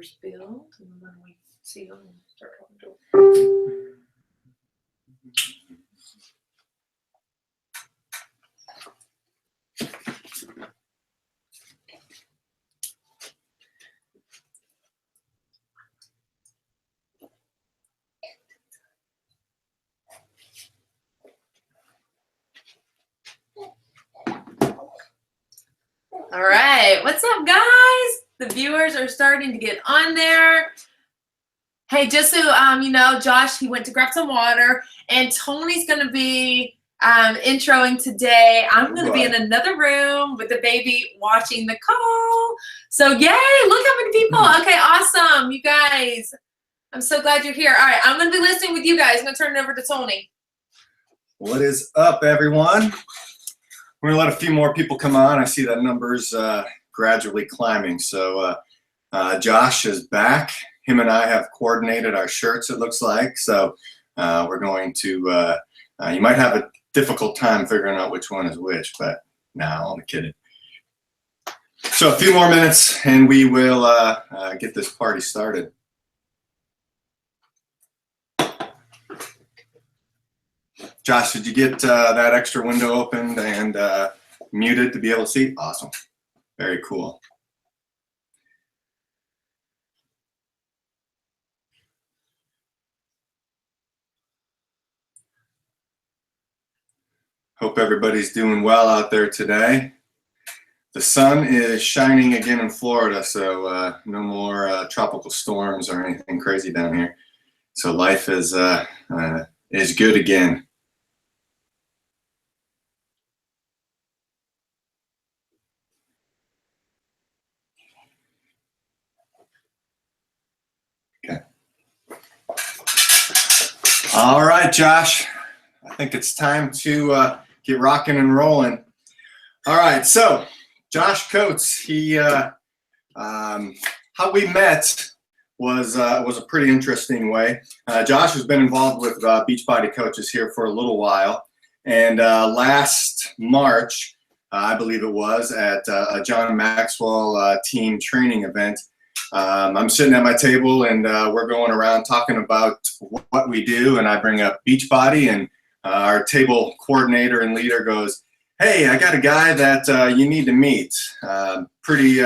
first build, and when we see them, we'll start talking to them. All right, what's up, guys? The viewers are starting to get on there. Hey, just so you know, Josh, he went to grab some water, and Tony's going to be introing today. I'm going to be in another room with the baby watching the call. So, yay, look how many people. Okay, awesome, you guys. I'm so glad you're here. All right, I'm going to be listening with you guys. I'm going to turn it over to Tony. What is up, everyone? We're going to let a few more people come on. I see that number's gradually climbing. So Josh is back. Him and I have coordinated our shirts, it looks like. So we're going to, you might have a difficult time figuring out which one is which, but no, I'm kidding. So a few more minutes and we will get this party started. Josh, did you get that extra window opened and muted to be able to see? Awesome. Very cool. Hope everybody's doing well out there today. The sun is shining again in Florida, so no more tropical storms or anything crazy down here. So life is good again. All right, Josh, I think it's time to get rocking and rolling. All right, so Josh Coates, he, how we met was a pretty interesting way. Josh has been involved with Beachbody Coaches here for a little while, and last March, I believe it was, at a John Maxwell team training event, I'm sitting at my table and we're going around talking about what we do, and I bring up Beachbody, and our table coordinator and leader goes, "Hey, I got a guy that you need to meet. Pretty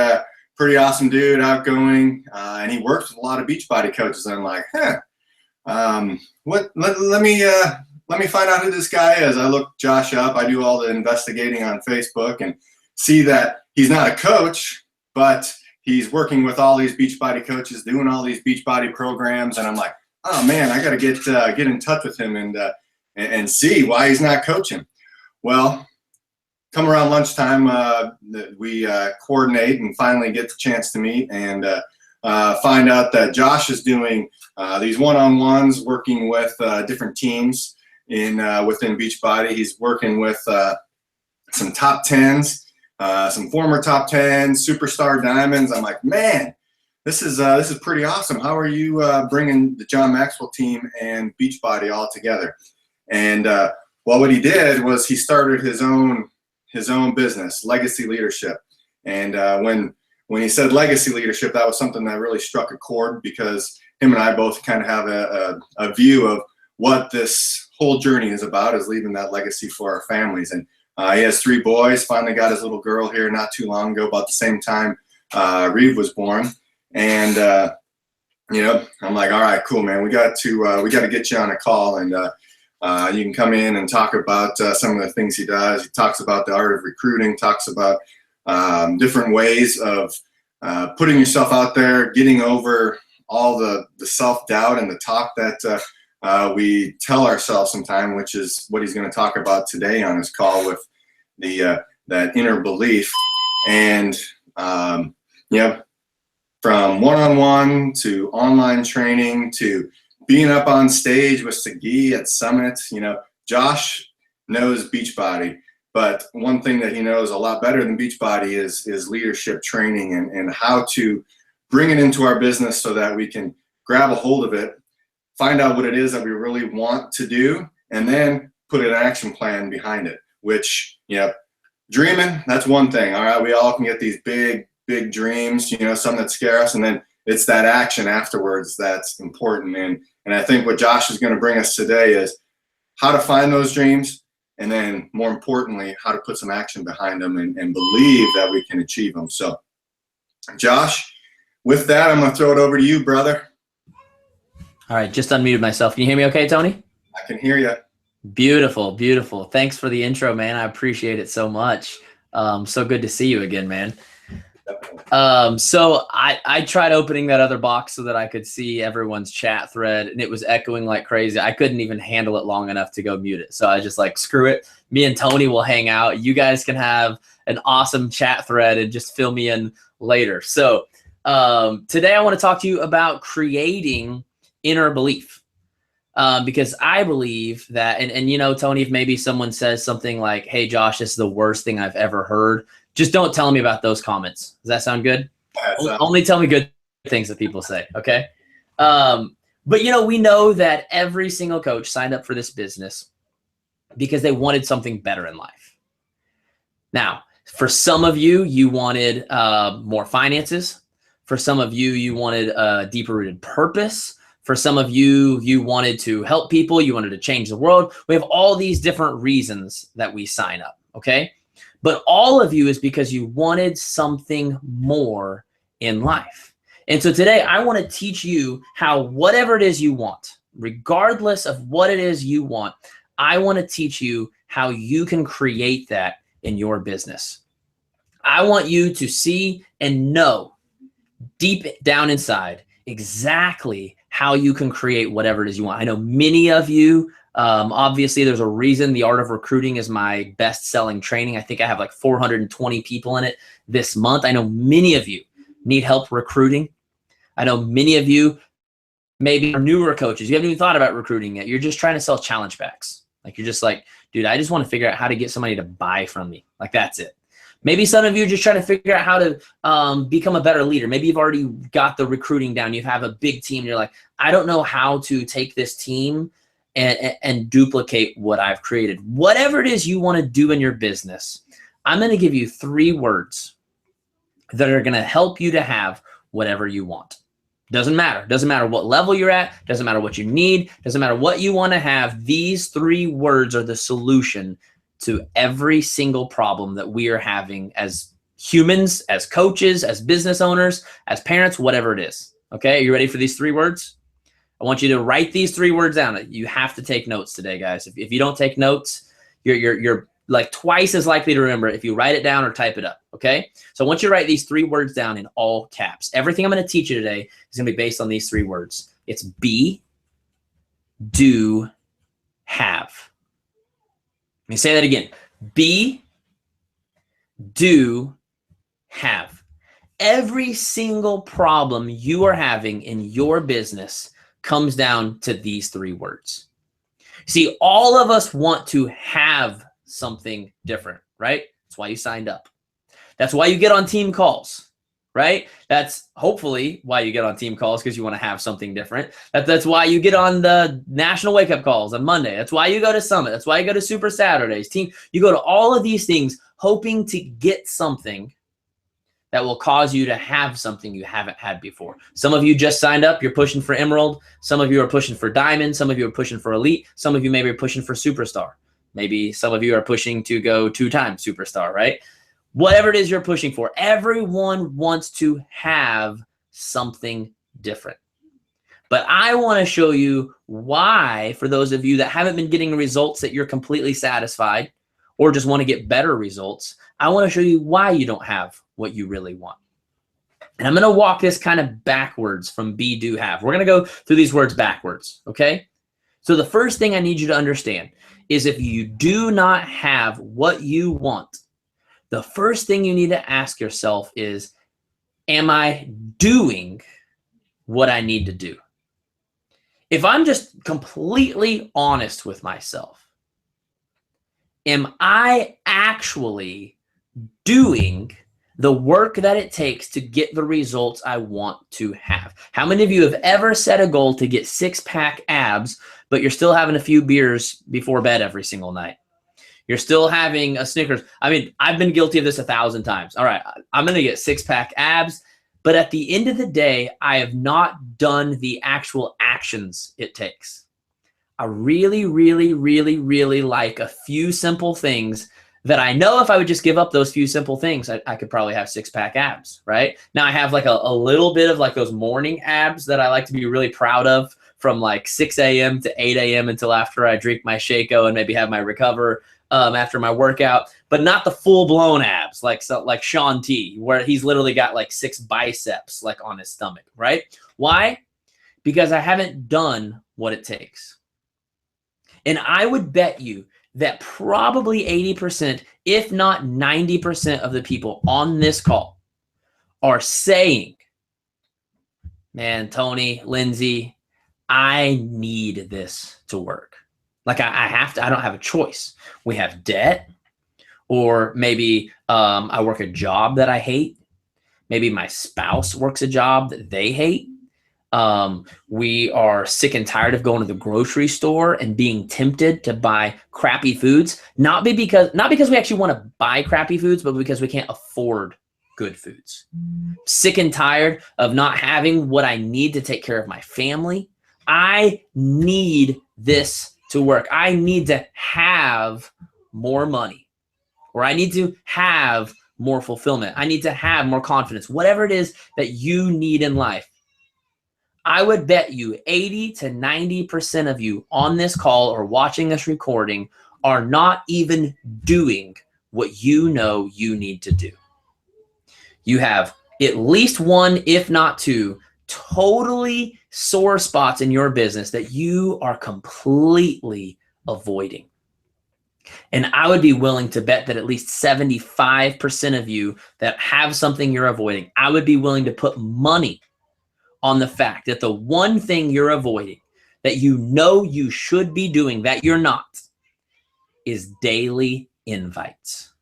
awesome dude, outgoing, and he works with a lot of Beachbody coaches." And I'm like, let me find out who this guy is. I look Josh up. I do all the investigating on Facebook and see that he's not a coach, but he's working with all these Beachbody coaches, doing all these Beachbody programs, and I'm like, oh man, I got to get in touch with him and see why he's not coaching. Well, come around lunchtime, we coordinate and finally get the chance to meet and find out that Josh is doing these one-on-ones, working with different teams within Beachbody. He's working with some top 10s. Some former top 10 superstar diamonds. I'm like, man, this is pretty awesome. How are you bringing the John Maxwell team and Beachbody all together? And well, what he did was he started his own business, Legacy Leadership. And when he said legacy leadership, that was something that really struck a chord, because him and I both kind of have a view of what this whole journey is about, is leaving that legacy for our families. And he has 3 boys, finally got his little girl here not too long ago, about the same time Reeve was born. And, you know, I'm like, all right, cool, man. We got to get you on a call, and you can come in and talk about some of the things he does. He talks about the art of recruiting, talks about different ways of putting yourself out there, getting over all the self-doubt and the talk that we tell ourselves sometimes, which is what he's going to talk about today on his call with that inner belief. And yeah, from one-on-one to online training to being up on stage with Sagi at Summit, you know, Josh knows Beachbody, but one thing that he knows a lot better than Beachbody is leadership training and how to bring it into our business so that we can grab a hold of it, find out what it is that we really want to do, and then put an action plan behind it. Which, you know, dreaming, that's one thing. All right, we all can get these big dreams, you know, some that scare us, and then it's that action afterwards that's important. And I think what Josh is going to bring us today is how to find those dreams, and then more importantly, how to put some action behind them and believe that we can achieve them. So Josh, with that, I'm going to throw it over to you, brother. All right, just unmuted myself. Can you hear me okay, Tony? I can hear you. Beautiful, beautiful. Thanks for the intro, man. I appreciate it so much. So good to see you again, man. So I tried opening that other box so that I could see everyone's chat thread, and it was echoing like crazy. I couldn't even handle it long enough to go mute it. So I just like, screw it. Me and Tony will hang out. You guys can have an awesome chat thread and just fill me in later. So today I want to talk to you about creating inner belief. Because I believe that, and you know, Tony, if maybe someone says something like, hey, Josh, this is the worst thing I've ever heard, just don't tell me about those comments. Does that sound good? Only tell me good things that people say, okay? But, you know, we know that every single coach signed up for this business because they wanted something better in life. Now, for some of you, you wanted more finances. For some of you, you wanted a deeper-rooted purpose. For some of you, you wanted to help people. You wanted to change the world. We have all these different reasons that we sign up, okay? But all of you is because you wanted something more in life. And so today I want to teach you how whatever it is you want, regardless of what it is you want, I want to teach you how you can create that in your business. I want you to see and know deep down inside exactly how you can create whatever it is you want. I know many of you, obviously there's a reason The Art of Recruiting is my best-selling training. I think I have like 420 people in it this month. I know many of you need help recruiting. I know many of you maybe are newer coaches. You haven't even thought about recruiting yet. You're just trying to sell challenge packs. Like you're just like, dude, I just want to figure out how to get somebody to buy from me. Like that's it. Maybe some of you are just trying to figure out how to become a better leader. Maybe you've already got the recruiting down. You have a big team. You're like, I don't know how to take this team and duplicate what I've created. Whatever it is you want to do in your business, I'm going to give you 3 words that are going to help you to have whatever you want. Doesn't matter. Doesn't matter what level you're at. Doesn't matter what you need. Doesn't matter what you want to have. These 3 words are the solution to every single problem that we are having as humans, as coaches, as business owners, as parents, whatever it is. Okay, are you ready for these 3 words? I want you to write these 3 words down. You have to take notes today, guys. If you don't take notes, you're like twice as likely to remember it if you write it down or type it up, okay? So I want you to write these 3 words down in all caps. Everything I'm going to teach you today is going to be based on these 3 words. It's be, do, have. Let me say that again. Be, do, have. Every single problem you are having in your business comes down to these 3 words. See, all of us want to have something different, right? That's why you signed up. That's why you get on team calls, right? That's hopefully why you get on team calls, because you want to have something different. That's why you get on the national wake-up calls on Monday. That's why you go to Summit. That's why you go to Super Saturdays. You go to all of these things hoping to get something that will cause you to have something you haven't had before. Some of you just signed up. You're pushing for Emerald. Some of you are pushing for Diamond. Some of you are pushing for Elite. Some of you maybe are pushing for Superstar. Maybe some of you are pushing to go 2-time Superstar, right? Whatever it is you're pushing for, everyone wants to have something different. But I want to show you why, for those of you that haven't been getting results that you're completely satisfied or just want to get better results, I want to show you why you don't have what you really want. And I'm going to walk this kind of backwards from be, do, have. We're going to go through these words backwards, okay? So the first thing I need you to understand is if you do not have what you want, the first thing you need to ask yourself is, am I doing what I need to do? If I'm just completely honest with myself, am I actually doing the work that it takes to get the results I want to have? How many of you have ever set a goal to get 6-pack abs, but you're still having a few beers before bed every single night? You're still having a Snickers. I mean, I've been guilty of this 1,000 times. All right, I'm going to get 6-pack abs. But at the end of the day, I have not done the actual actions it takes. I really, really, really, really like a few simple things that I know if I would just give up those few simple things, I could probably have 6-pack abs, right? Now I have like a little bit of like those morning abs that I like to be really proud of from like 6 a.m. to 8 a.m. until after I drink my Shaco and maybe have my recover after my workout, but not the full-blown abs like Sean T, where he's literally got like 6 biceps like on his stomach, right? Why? Because I haven't done what it takes. And I would bet you that probably 80%, if not 90% of the people on this call are saying, man, Tony, Lindsay, I need this to work. Like I have to, I don't have a choice. We have debt, or maybe I work a job that I hate. Maybe my spouse works a job that they hate. We are sick and tired of going to the grocery store and being tempted to buy crappy foods, not because we actually want to buy crappy foods, but because we can't afford good foods. Sick and tired of not having what I need to take care of my family. I need this to work. I need to have more money, or I need to have more fulfillment. I need to have more confidence, whatever it is that you need in life. I would bet you 80 to 90% of you on this call or watching this recording are not even doing what you know you need to do. You have at least one, if not two, totally sore spots in your business that you are completely avoiding. And I would be willing to bet that at least 75% of you that have something you're avoiding, I would be willing to put money on the fact that the one thing you're avoiding that you know you should be doing that you're not is daily invites.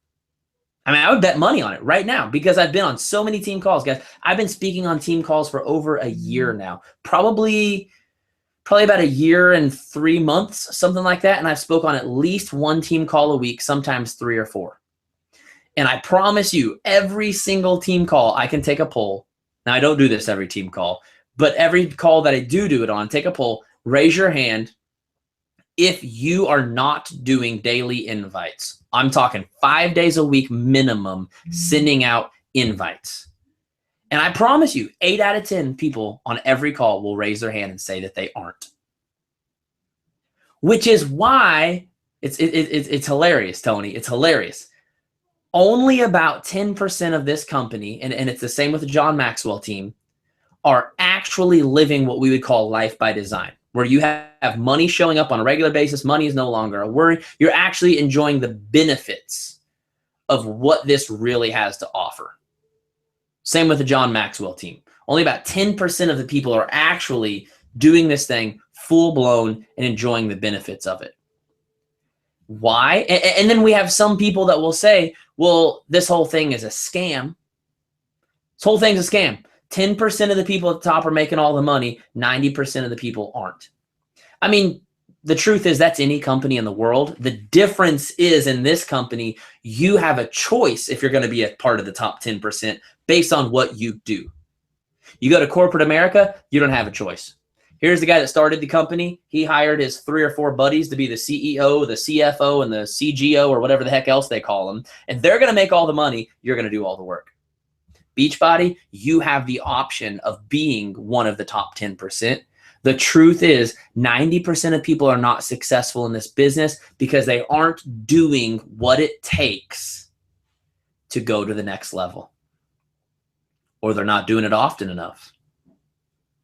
I mean, I would bet money on it right now because I've been on so many team calls, guys. I've been speaking on team calls for over a year now, probably about a year and 3 months, something like that. And I've spoke on at least one team call a week, sometimes 3 or 4. And I promise you, every single team call, I can take a poll. Now, I don't do this every team call, but every call that I do it on, take a poll, raise your hand if you are not doing daily invites. I'm talking 5 days a week minimum, sending out invites. And I promise you, 8 out of 10 people on every call will raise their hand and say that they aren't. Which is why it's hilarious, Tony. It's hilarious. Only about 10% of this company, and it's the same with the John Maxwell team, are actually living what we would call life by design, where you have money showing up on a regular basis. Money is no longer a worry. You're actually enjoying the benefits of what this really has to offer. Same with the John Maxwell team. Only about 10% of the people are actually doing this thing full blown and enjoying the benefits of it. Why? And then we have some people that will say, well, this whole thing is a scam. This whole thing's a scam. 10% of the people at the top are making all the money. 90% of the people aren't. I mean, the truth is that's any company in the world. The difference is in this company, you have a choice if you're going to be a part of the top 10% based on what you do. You go to corporate America, you don't have a choice. Here's the guy that started the company. He hired his 3 or 4 buddies to be the CEO, the CFO, and the CGO, or whatever the heck else they call them. And they're going to make all the money. You're going to do all the work. Beachbody, you have the option of being one of the top 10%. The truth is 90% of people are not successful in this business because they aren't doing what it takes to go to the next level. Or they're not doing it often enough.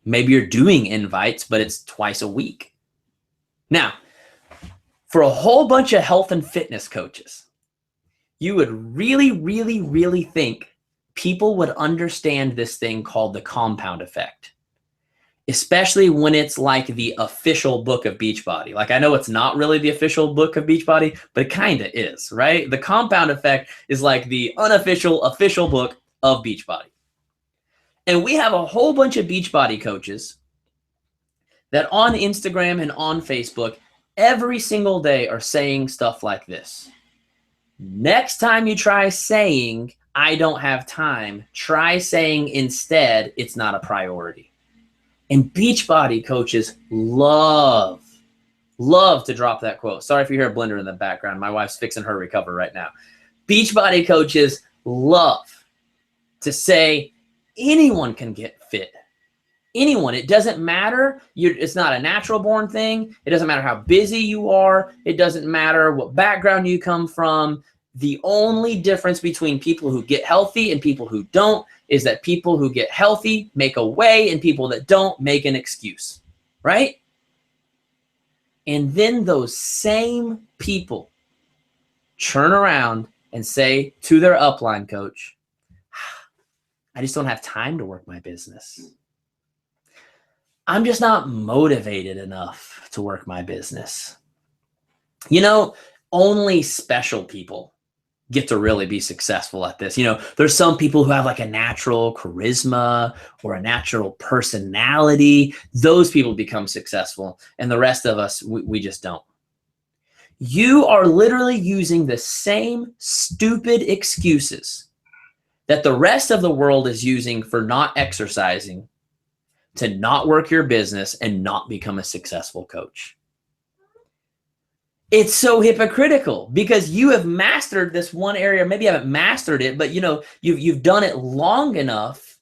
Maybe you're doing invites, but it's twice a week. Now, for a whole bunch of health and fitness coaches, you would really, really, really think people would understand this thing called the compound effect, especially when it's like the official book of Beachbody. Like, I know it's not really the official book of Beachbody, but it kind of is, right? The compound effect is like the unofficial, official book of Beachbody. And we have a whole bunch of Beachbody coaches that on Instagram and on Facebook every single day are saying stuff like this. Next time you try saying, I don't have time. Try saying instead, it's not a priority. And Beachbody coaches love to drop that quote. Sorry if you hear a blender in the background. My wife's fixing her recover right now. Beachbody coaches love to say anyone can get fit. Anyone. It doesn't matter. It's not a natural born thing. It doesn't matter how busy you are. It doesn't matter what background you come from. The only difference between people who get healthy and people who don't is that people who get healthy make a way and people that don't make an excuse, right? And then those same people turn around and say to their upline coach, I just don't have time to work my business. I'm just not motivated enough to work my business. You know, only special people get to really be successful at this. You know, there's some people who have like a natural charisma or a natural personality. Those people become successful, and the rest of us, we just don't. You are literally using the same stupid excuses that the rest of the world is using for not exercising to not work your business and not become a successful coach. It's so hypocritical because you have mastered this one area. Maybe you haven't mastered it, but you know, you've done it long enough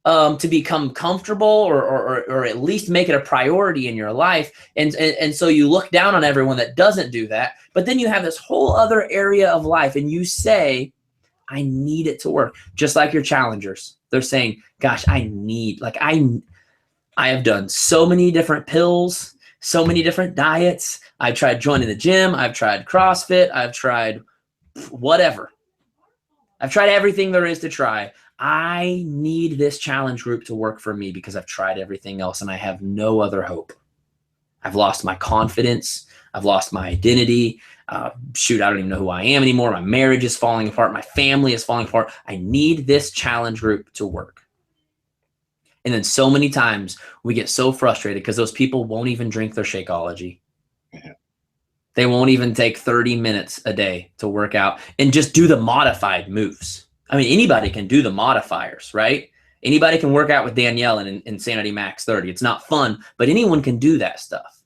to become comfortable or at least make it a priority in your life. And so you look down on everyone that doesn't do that, but then you have this whole other area of life and you say, I need it to work. Just like your challengers. They're saying, gosh, I have done so many different pills, so many different diets. I've tried joining the gym. I've tried CrossFit. I've tried whatever. I've tried everything there is to try. I need this challenge group to work for me because I've tried everything else and I have no other hope. I've lost my confidence. I've lost my identity. Shoot, I don't even know who I am anymore. My marriage is falling apart. My family is falling apart. I need this challenge group to work. And then so many times we get so frustrated because those people won't even drink their Shakeology. Yeah. They won't even take 30 minutes a day to work out and just do the modified moves. I mean, anybody can do the modifiers, right? Anybody can work out with Danielle in Insanity Max 30. It's not fun, but anyone can do that stuff.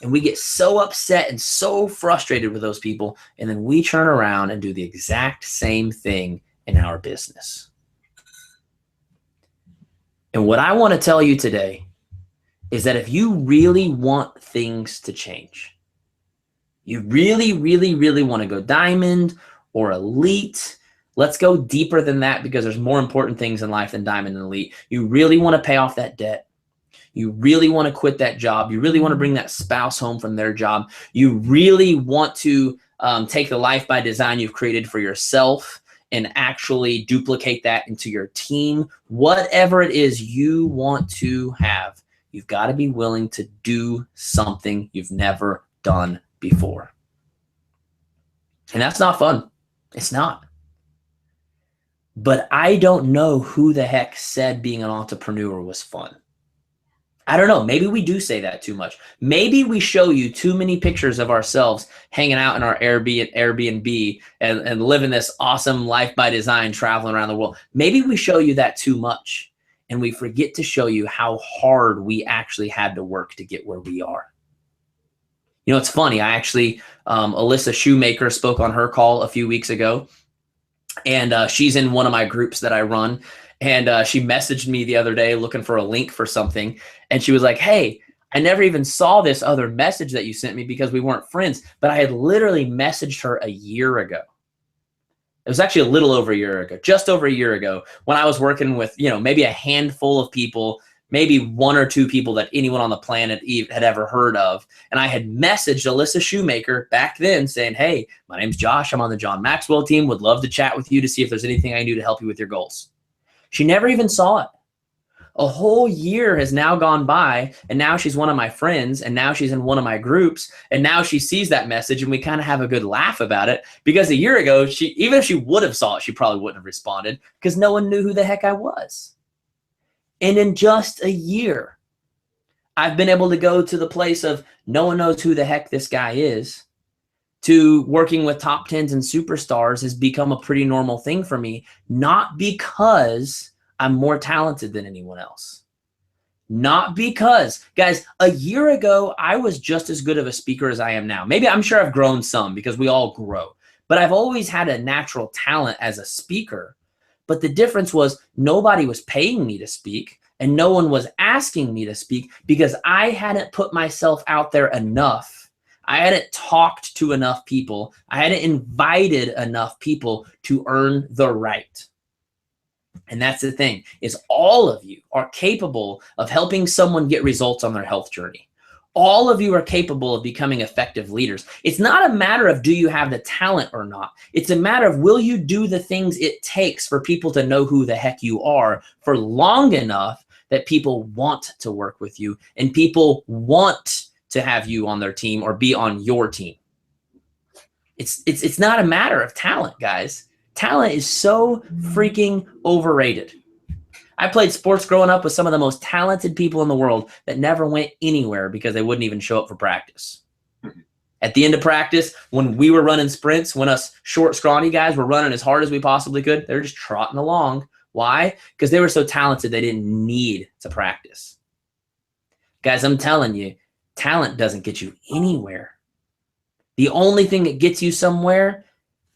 And we get so upset and so frustrated with those people. And then we turn around and do the exact same thing in our business. And what I want to tell you today is that if you really want things to change, you really, really, really want to go diamond or elite, let's go deeper than that because there's more important things in life than diamond and elite. You really want to pay off that debt. You really want to quit that job. You really want to bring that spouse home from their job. You really want to take the life by design you've created for yourself and actually duplicate that into your team. Whatever it is you want to have, you've got to be willing to do something you've never done before. And that's not fun. It's not. But I don't know who the heck said being an entrepreneur was fun. I don't know. Maybe we do say that too much. Maybe we show you too many pictures of ourselves hanging out in our Airbnb and living this awesome life by design, traveling around the world. Maybe we show you that too much and we forget to show you how hard we actually had to work to get where we are. You know, it's funny. I actually, Alyssa Shoemaker spoke on her call a few weeks ago, and she's in one of my groups that I run. And she messaged me the other day looking for a link for something. And she was like, hey, I never even saw this other message that you sent me because we weren't friends. But I had literally messaged her a year ago. It was actually a little over a year ago, just over a year ago, when I was working with, you know, maybe a handful of people, maybe one or two people that anyone on the planet had ever heard of. And I had messaged Alyssa Shoemaker back then saying, hey, my name's Josh. I'm on the John Maxwell team. Would love to chat with you to see if there's anything I can do to help you with your goals. She never even saw it. A whole year has now gone by, and now she's one of my friends, and now she's in one of my groups, and now she sees that message, and we kind of have a good laugh about it because a year ago, even if she would have saw it, she probably wouldn't have responded because no one knew who the heck I was. And in just a year, I've been able to go to the place of no one knows who the heck this guy is, to working with top 10s and superstars has become a pretty normal thing for me, not because I'm more talented than anyone else. Not because, guys, a year ago, I was just as good of a speaker as I am now. Maybe I'm sure I've grown some because we all grow, but I've always had a natural talent as a speaker. But the difference was nobody was paying me to speak and no one was asking me to speak because I hadn't put myself out there enough. I hadn't talked to enough people. I hadn't invited enough people to earn the right. And that's the thing, is all of you are capable of helping someone get results on their health journey. All of you are capable of becoming effective leaders. It's not a matter of do you have the talent or not. It's a matter of will you do the things it takes for people to know who the heck you are for long enough that people want to work with you and people want to have you on their team or be on your team. It's not a matter of talent, guys. Talent is so freaking overrated. I played sports growing up with some of the most talented people in the world that never went anywhere because they wouldn't even show up for practice. At the end of practice, when we were running sprints, when us short, scrawny guys were running as hard as we possibly could, they were just trotting along. Why? Because they were so talented they didn't need to practice. Guys, I'm telling you, talent doesn't get you anywhere. The only thing that gets you somewhere,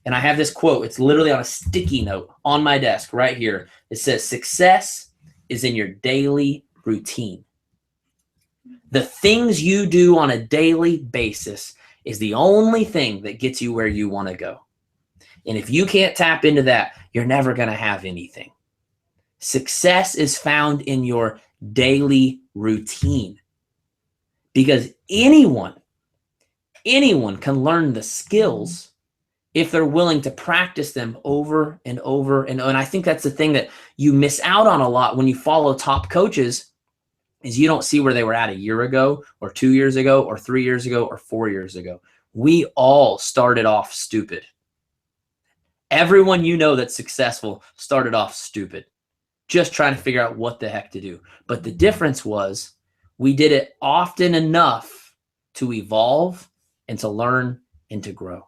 and I have this quote, it's literally on a sticky note on my desk right here. It says, success is in your daily routine. The things you do on a daily basis is the only thing that gets you where you want to go. And if you can't tap into that, you're never going to have anything. Success is found in your daily routine because anyone can learn the skills if they're willing to practice them over and over. And I think that's the thing that you miss out on a lot when you follow top coaches is you don't see where they were at a year ago or 2 years ago or 3 years ago or 4 years ago. We all started off stupid. Everyone you know that's successful started off stupid, just trying to figure out what the heck to do. But the difference was we did it often enough to evolve and to learn and to grow.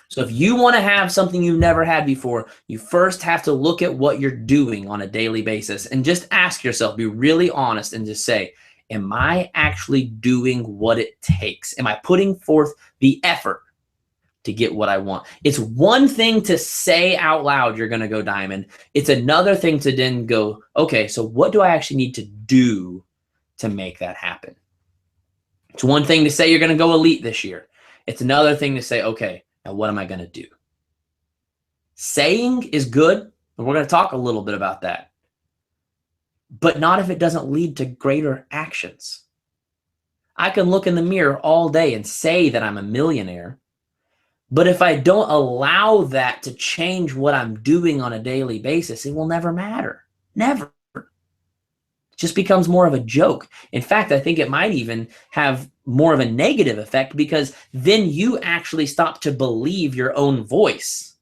So if you want to have something you've never had before, you first have to look at what you're doing on a daily basis and just ask yourself, be really honest and just say, am I actually doing what it takes? Am I putting forth the effort to get what I want? It's one thing to say out loud you're going to go diamond. It's another thing to then go, okay, so what do I actually need to do to make that happen? It's one thing to say you're going to go elite this year. It's another thing to say, okay, now what am I going to do? Saying is good, and we're going to talk a little bit about that. But not if it doesn't lead to greater actions. I can look in the mirror all day and say that I'm a millionaire, but if I don't allow that to change what I'm doing on a daily basis, it will never matter. Never. It just becomes more of a joke. In fact, I think it might even have more of a negative effect because then you actually stop to believe your own voice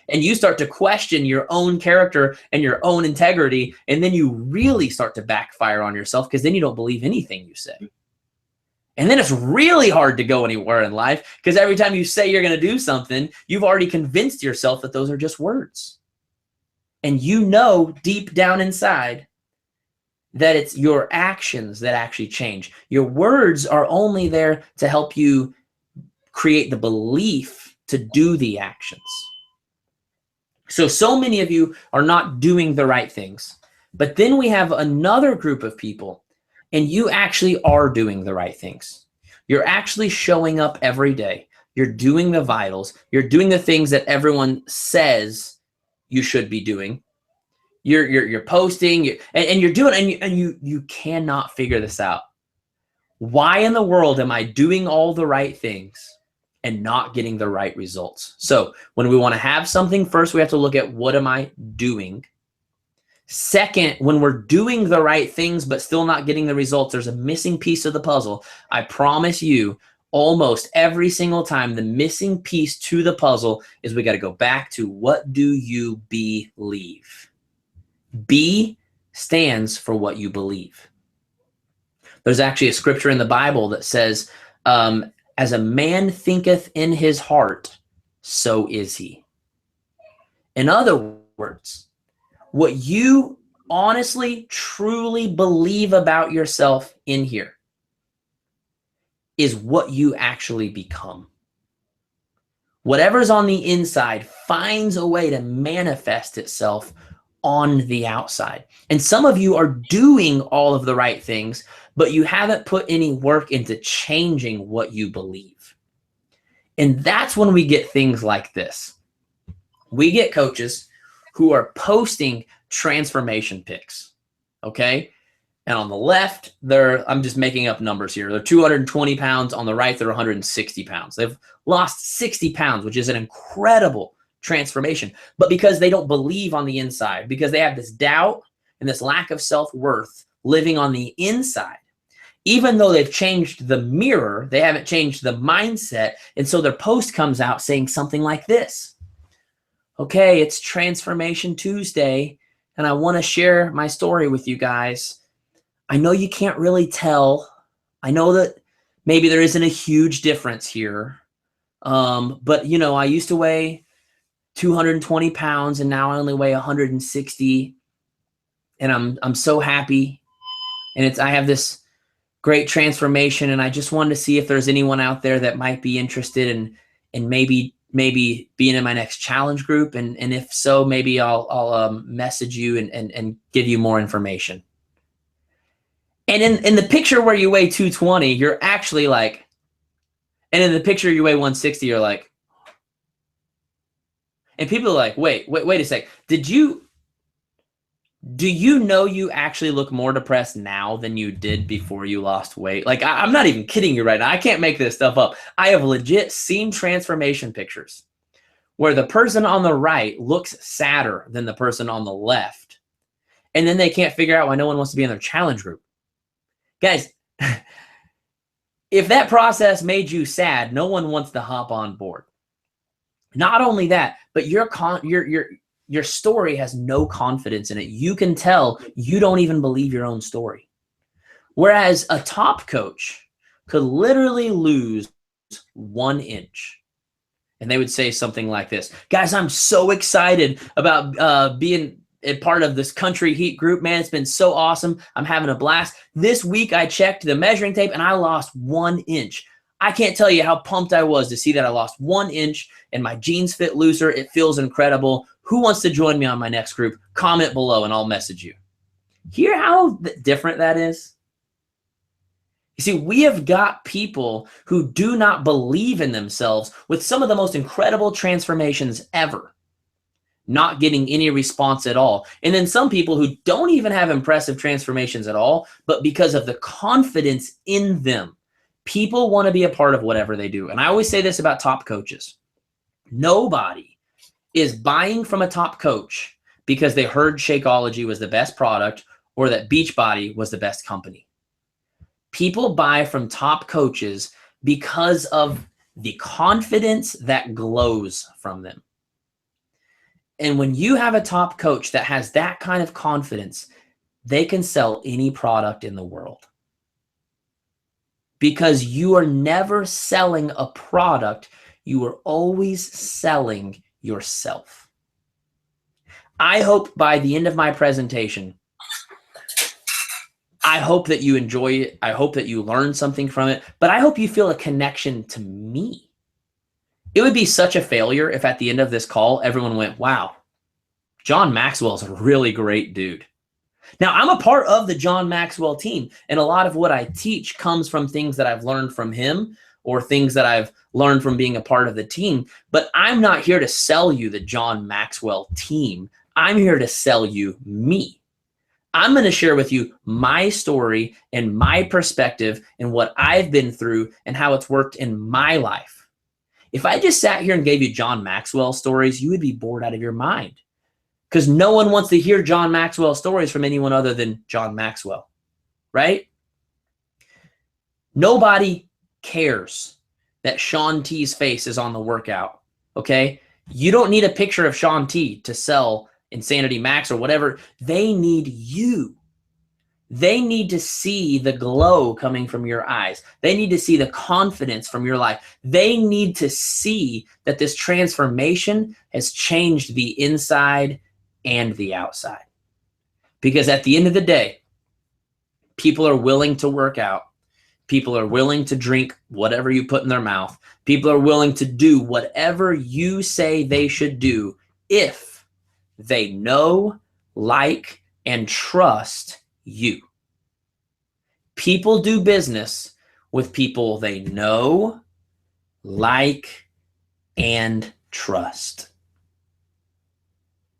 and you start to question your own character and your own integrity. And then you really start to backfire on yourself because then you don't believe anything you say. And then it's really hard to go anywhere in life because every time you say you're going to do something, you've already convinced yourself that those are just words. And you know deep down inside that it's your actions that actually change. Your words are only there to help you create the belief to do the actions. So many of you are not doing the right things. But then we have another group of people, and you actually are doing the right things. You're actually showing up every day. You're doing the vitals. You're doing the things that everyone says you should be doing. You're posting and you're doing, and you cannot figure this out. Why in the world am I doing all the right things and not getting the right results? So when we want to have something, first we have to look at what am I doing? Second, when we're doing the right things but still not getting the results, there's a missing piece of the puzzle. I promise you, almost every single time, the missing piece to the puzzle is we got to go back to what do you believe? B stands for what you believe. There's actually a scripture in the Bible that says, As a man thinketh in his heart, so is he. In other words, what you honestly, truly believe about yourself in here is what you actually become. Whatever's on the inside finds a way to manifest itself on the outside. And some of you are doing all of the right things, but you haven't put any work into changing what you believe. And that's when we get things like this. We get coaches who are posting transformation pics, okay? And on the left, I'm just making up numbers here. They're 220 pounds. On the right, they're 160 pounds. They've lost 60 pounds, which is an incredible transformation. But because they don't believe on the inside, because they have this doubt and this lack of self-worth living on the inside, even though they've changed the mirror, they haven't changed the mindset. And so their post comes out saying something like this. Okay, it's Transformation Tuesday, and I want to share my story with you guys. I know you can't really tell. I know that maybe there isn't a huge difference here. But, you know, I used to weigh 220 pounds, and now I only weigh 160. And I'm so happy. And I have this great transformation, and I just wanted to see if there's anyone out there that might be interested in maybe being in my next challenge group. And if so, maybe I'll message you and give you more information. And in the picture where you weigh 220, you're actually like, and in the picture you weigh 160, you're like, and people are like, wait a sec. Do you know you actually look more depressed now than you did before you lost weight? Like, I'm not even kidding you right now. I can't make this stuff up. I have legit seen transformation pictures where the person on the right looks sadder than the person on the left. And then they can't figure out why no one wants to be in their challenge group. Guys, if that process made you sad, no one wants to hop on board. Not only that, but your story has no confidence in it. You can tell you don't even believe your own story. Whereas a top coach could literally lose 1 inch. And they would say something like this. Guys, I'm so excited about being a part of this country heat group. Man, it's been so awesome. I'm having a blast. This week I checked the measuring tape and I lost 1 inch. I can't tell you how pumped I was to see that I lost 1 inch and my jeans fit looser. It feels incredible. Who wants to join me on my next group? Comment below and I'll message you. Hear how different that is? You see, we have got people who do not believe in themselves with some of the most incredible transformations ever, not getting any response at all. And then some people who don't even have impressive transformations at all, but because of the confidence in them, people want to be a part of whatever they do. And I always say this about top coaches. Nobody is buying from a top coach because they heard Shakeology was the best product or that Beachbody was the best company. People buy from top coaches because of the confidence that glows from them. And when you have a top coach that has that kind of confidence, they can sell any product in the world. Because you are never selling a product, you are always selling yourself. I hope by the end of my presentation, I hope that you enjoy it. I hope that you learn something from it, but I hope you feel a connection to me. It would be such a failure if at the end of this call, everyone went, wow, John Maxwell's a really great dude. Now, I'm a part of the John Maxwell team, and a lot of what I teach comes from things that I've learned from him or things that I've learned from being a part of the team, but I'm not here to sell you the John Maxwell team. I'm here to sell you me. I'm going to share with you my story and my perspective and what I've been through and how it's worked in my life. If I just sat here and gave you John Maxwell stories, you would be bored out of your mind. Because no one wants to hear John Maxwell stories from anyone other than John Maxwell, right? Nobody cares that Shaun T's face is on the workout, okay? You don't need a picture of Shaun T to sell Insanity Max or whatever. They need you. They need to see the glow coming from your eyes. They need to see the confidence from your life. They need to see that this transformation has changed the inside and the outside. Because at the end of the day, people are willing to work out. People are willing to drink whatever you put in their mouth. People are willing to do whatever you say they should do if they know, like, and trust you. People do business with people they know, like, and trust.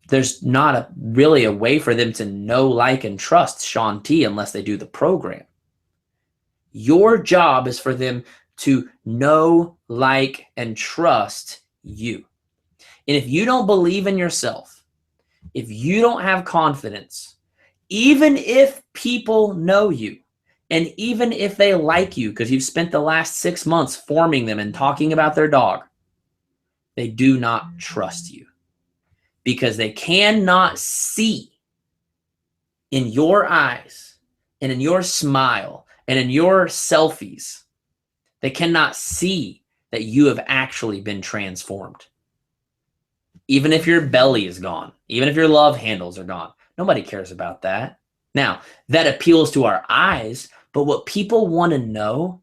There's not really a way for them to know, like, and trust Shaun T unless they do the program. Your job is for them to know, like, and trust you. And if you don't believe in yourself, if you don't have confidence, even if people know you, and even if they like you because you've spent the last 6 months forming them and talking about their dog, they do not trust you because they cannot see in your eyes and in your smile and in your selfies. They cannot see that you have actually been transformed. Even if your belly is gone, even if your love handles are gone, nobody cares about that. Now, that appeals to our eyes, but what people want to know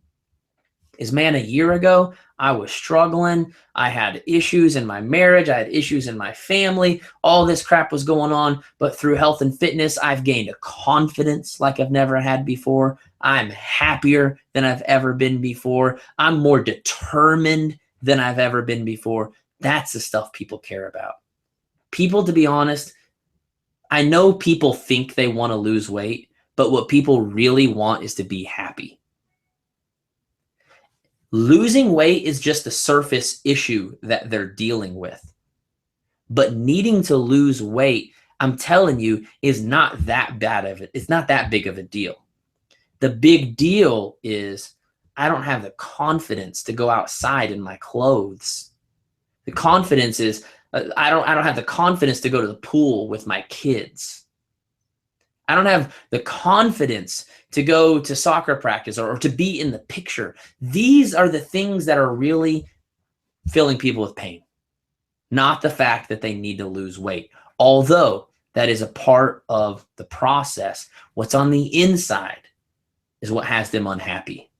is, man, a year ago, I was struggling. I had issues in my marriage. I had issues in my family. All this crap was going on. But through health and fitness, I've gained a confidence like I've never had before. I'm happier than I've ever been before. I'm more determined than I've ever been before. That's the stuff people care about. People, to be honest, I know people think they want to lose weight, but what people really want is to be happy. Losing weight is just the surface issue that they're dealing with. But needing to lose weight, I'm telling you, is not that bad of it. It's not that big of a deal. The big deal is I don't have the confidence to go outside in my clothes. The confidence is I don't have the confidence to go to the pool with my kids. I don't have the confidence to go to soccer practice or to be in the picture. These are the things that are really filling people with pain, not the fact that they need to lose weight. Although that is a part of the process, what's on the inside is what has them unhappy.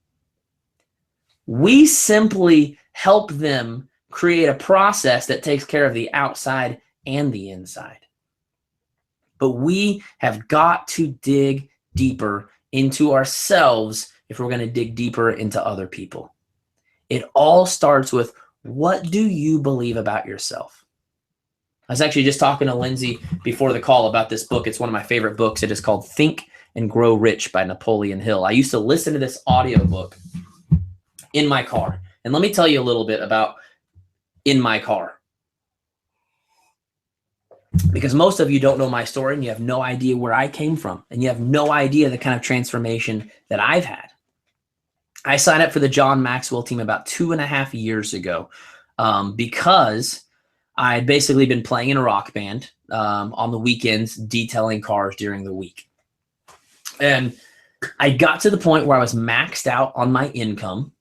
We simply help them create a process that takes care of the outside and the inside. But we have got to dig deeper into ourselves if we're going to dig deeper into other people. It all starts with, what do you believe about yourself? I was actually just talking to Lindsay before the call about this book. It's one of my favorite books. It is called Think and Grow Rich by Napoleon Hill. I used to listen to this audiobook in my car. And let me tell you a little bit about in my car. Because most of you don't know my story and you have no idea where I came from and you have no idea the kind of transformation that I've had. I signed up for the John Maxwell team about 2.5 years ago because I had basically been playing in a rock band on the weekends, detailing cars during the week. And I got to the point where I was maxed out on my income,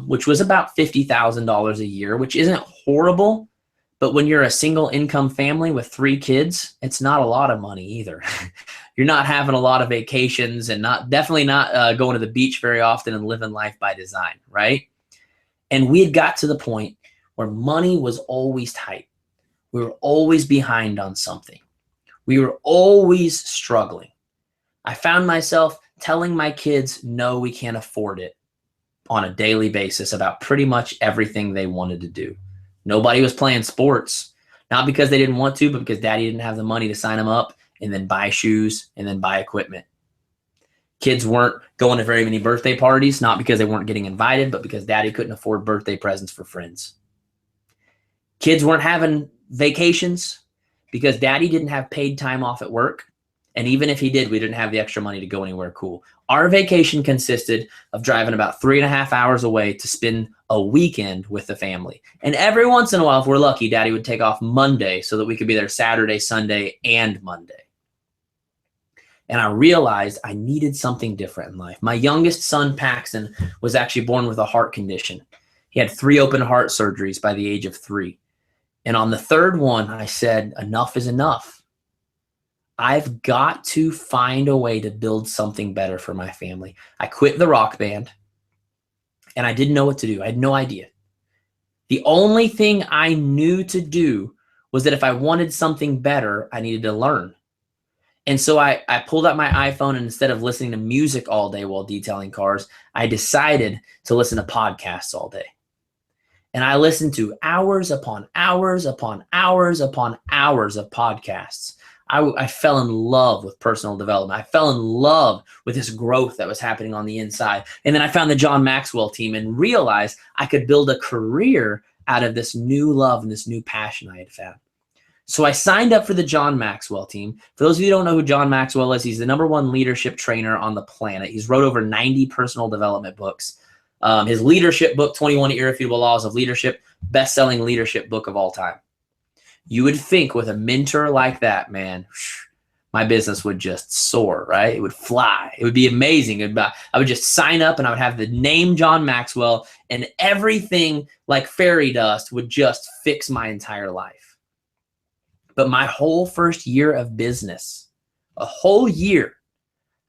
which was about $50,000 a year, which isn't horrible. But when you're a single income family with 3 kids, it's not a lot of money either. You're not having a lot of vacations and definitely not going to the beach very often and living life by design, right? And we had got to the point where money was always tight. We were always behind on something. We were always struggling. I found myself telling my kids, no, we can't afford it on a daily basis about pretty much everything they wanted to do. Nobody was playing sports, not because they didn't want to, but because daddy didn't have the money to sign them up and then buy shoes and then buy equipment. Kids weren't going to very many birthday parties, not because they weren't getting invited, but because daddy couldn't afford birthday presents for friends. Kids weren't having vacations because daddy didn't have paid time off at work. And even if he did, we didn't have the extra money to go anywhere cool. Our vacation consisted of driving about 3.5 hours away to spend a weekend with the family. And every once in a while, if we're lucky, daddy would take off Monday so that we could be there Saturday, Sunday, and Monday. And I realized I needed something different in life. My youngest son, Paxton, was actually born with a heart condition. He had 3 open heart surgeries by the age of 3. And on the 3rd one, I said, enough is enough. I've got to find a way to build something better for my family. I quit the rock band and I didn't know what to do. I had no idea. The only thing I knew to do was that if I wanted something better, I needed to learn. And so I pulled out my iPhone, and instead of listening to music all day while detailing cars, I decided to listen to podcasts all day. And I listened to hours upon hours upon hours upon hours of podcasts. I fell in love with personal development. I fell in love with this growth that was happening on the inside. And then I found the John Maxwell team and realized I could build a career out of this new love and this new passion I had found. So I signed up for the John Maxwell team. For those of you who don't know who John Maxwell is, he's the #1 leadership trainer on the planet. He's wrote over 90 personal development books. His leadership book, 21 Irrefutable Laws of Leadership, best-selling leadership book of all time. You would think with a mentor like that, man, my business would just soar, right? It would fly. It would be amazing. I would just sign up and I would have the name John Maxwell, and everything like fairy dust would just fix my entire life. But my whole first year of business, a whole year,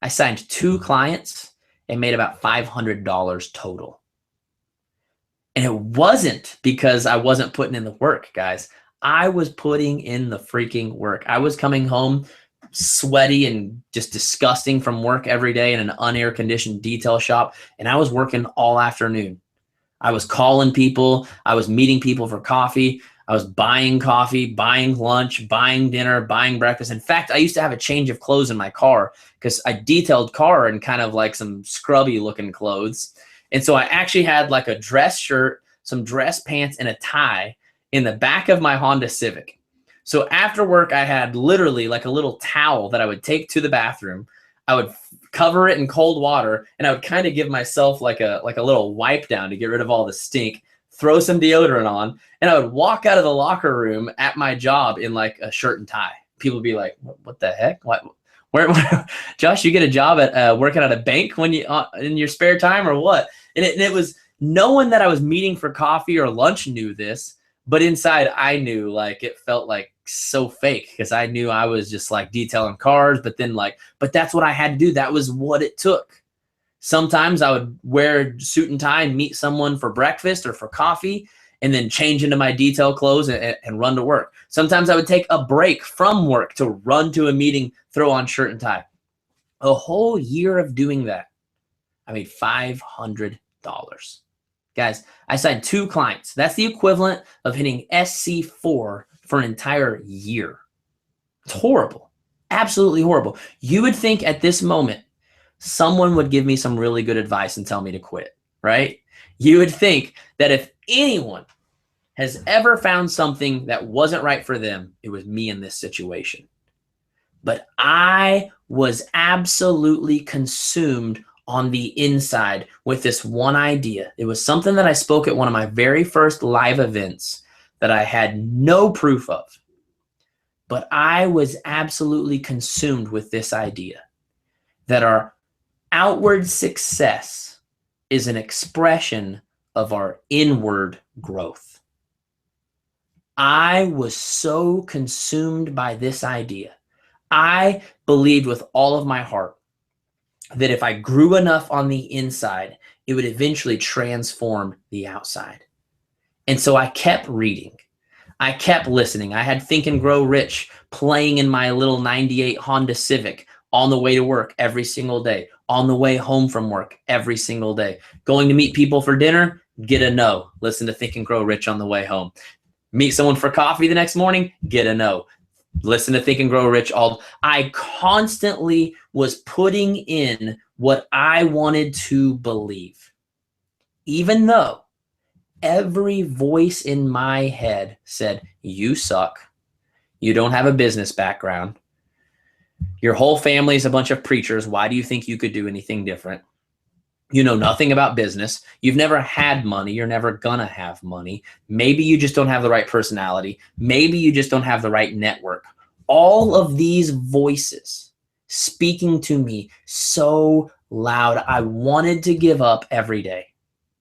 I signed 2 clients and made about $500 total. And it wasn't because I wasn't putting in the work, guys. I was putting in the freaking work. I was coming home sweaty and just disgusting from work every day in an unair conditioned detail shop, and I was working all afternoon. I was calling people. I was meeting people for coffee. I was buying coffee, buying lunch, buying dinner, buying breakfast. In fact, I used to have a change of clothes in my car because I detailed car in kind of like some scrubby looking clothes. And so I actually had like a dress shirt, some dress pants, and a tie in the back of my Honda Civic. So after work, I had literally like a little towel that I would take to the bathroom. I would cover it in cold water, and I would kind of give myself like a little wipe down to get rid of all the stink, throw some deodorant on, and I would walk out of the locker room at my job in like a shirt and tie. People would be like, what the heck? Where Josh, you get a job at working at a bank when you in your spare time or what? And it was no one that I was meeting for coffee or lunch knew this, but inside I knew, like, it felt like so fake because I knew I was just like detailing cars, but that's what I had to do. That was what it took. Sometimes I would wear a suit and tie and meet someone for breakfast or for coffee and then change into my detail clothes and run to work. Sometimes I would take a break from work to run to a meeting, throw on shirt and tie. A whole year of doing that, I made $500. Guys, I signed 2 clients. That's the equivalent of hitting SC4 for an entire year. It's horrible. Absolutely horrible. You would think at this moment, someone would give me some really good advice and tell me to quit, right? You would think that if anyone has ever found something that wasn't right for them, it was me in this situation. But I was absolutely consumed on the inside with this one idea. It was something that I spoke at one of my very first live events that I had no proof of. But I was absolutely consumed with this idea that our outward success is an expression of our inward growth. I was so consumed by this idea. I believed with all of my heart that if I grew enough on the inside, it would eventually transform the outside. And so I kept reading. I kept listening. I had Think and Grow Rich playing in my little 98 Honda Civic on the way to work every single day, on the way home from work every single day. Going to meet people for dinner, get a no. Listen to Think and Grow Rich on the way home. Meet someone for coffee the next morning, get a no. Listen to Think and Grow Rich. I constantly was putting in what I wanted to believe, even though every voice in my head said, you suck. You don't have a business background. Your whole family is a bunch of preachers. Why do you think you could do anything different? You know nothing about business. You've never had money. You're never gonna have money. Maybe you just don't have the right personality. Maybe you just don't have the right network. All of these voices speaking to me so loud. I wanted to give up every day,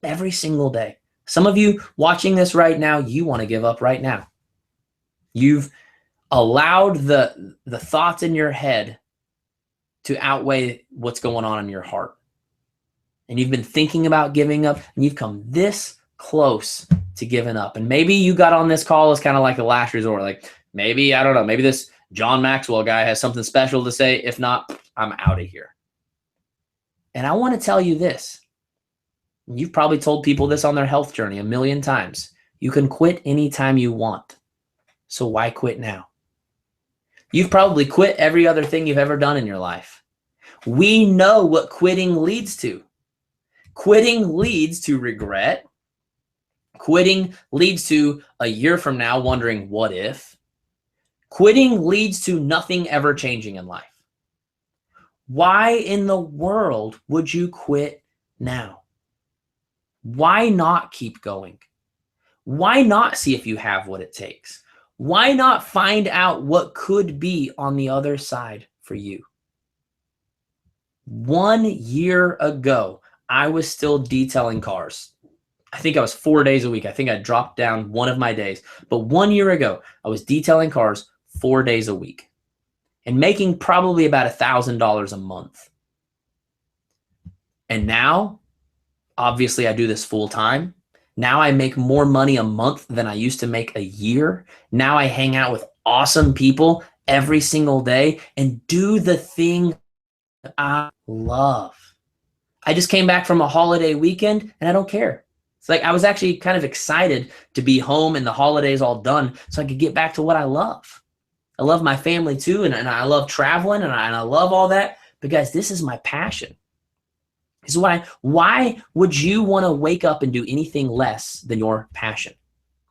every single day. Some of you watching this right now, you want to give up right now. You've allowed the thoughts in your head to outweigh what's going on in your heart. And you've been thinking about giving up, and you've come this close to giving up. And maybe you got on this call as kind of like a last resort. Like maybe, I don't know, maybe this John Maxwell guy has something special to say. If not, I'm out of here. And I want to tell you this. You've probably told people this on their health journey a million times. You can quit anytime you want. So why quit now? You've probably quit every other thing you've ever done in your life. We know what quitting leads to. Quitting leads to regret. Quitting leads to a year from now wondering, what if? Quitting leads to nothing ever changing in life. Why in the world would you quit now? Why not keep going? Why not see if you have what it takes? Why not find out what could be on the other side for you? 1 year ago, I was still detailing cars. I think I was 4 days a week. I think I dropped down one of my days. But 1 year ago, I was detailing cars 4 days a week and making probably about $1,000 a month. And now, obviously, I do this full time. Now I make more money a month than I used to make a year. Now I hang out with awesome people every single day and do the thing I love. I just came back from a holiday weekend and I don't care. It's like I was actually kind of excited to be home and the holidays all done so I could get back to what I love. I love my family too, and I love traveling, and I love all that. But guys, this is my passion. This is why would you want to wake up and do anything less than your passion?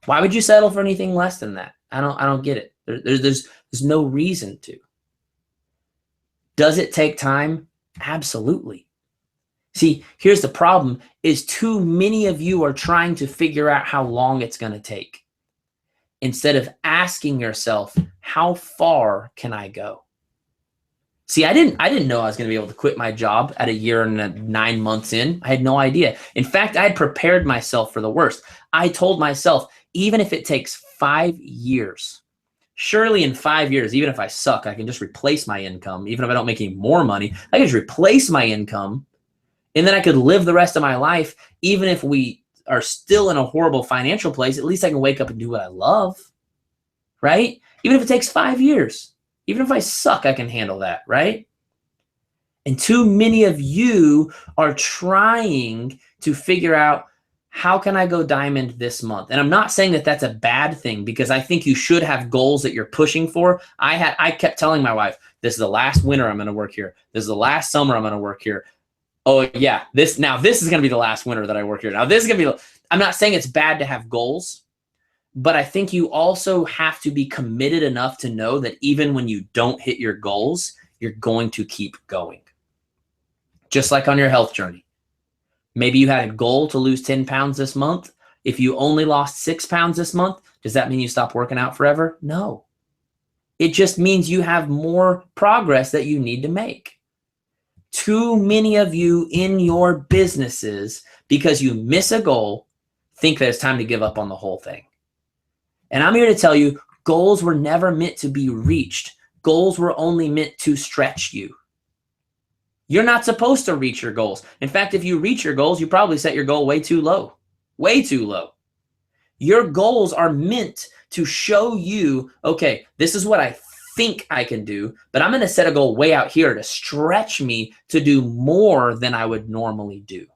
Why would you settle for anything less than that? I don't get it. There's no reason to. Does it take time? Absolutely. See, here's the problem is too many of you are trying to figure out how long it's going to take instead of asking yourself, how far can I go? See, I didn't know I was going to be able to quit my job at a year and 9 months in. I had no idea. In fact, I had prepared myself for the worst. I told myself, even if it takes 5 years, surely in 5 years, even if I suck, I can just replace my income. Even if I don't make any more money, I can just replace my income. And then I could live the rest of my life. Even if we are still in a horrible financial place, at least I can wake up and do what I love, right? Even if it takes 5 years. Even if I suck, I can handle that, right? And too many of you are trying to figure out, how can I go diamond this month? And I'm not saying that that's a bad thing, because I think you should have goals that you're pushing for. I kept telling my wife, this is the last winter I'm going to work here. This is the last summer I'm going to work here. Oh yeah, this is going to be the last winter that I work here. Now this is going to be, I'm not saying it's bad to have goals, but I think you also have to be committed enough to know that even when you don't hit your goals, you're going to keep going. Just like on your health journey. Maybe you had a goal to lose 10 pounds this month. If you only lost 6 pounds this month, does that mean you stop working out forever? No. It just means you have more progress that you need to make. Too many of you in your businesses, because you miss a goal, think that it's time to give up on the whole thing. And I'm here to tell you, goals were never meant to be reached. Goals were only meant to stretch you. You're not supposed to reach your goals. In fact, if you reach your goals, you probably set your goal way too low. Way too low. Your goals are meant to show you, okay, this is what I think I can do, but I'm going to set a goal way out here to stretch me to do more than I would normally do.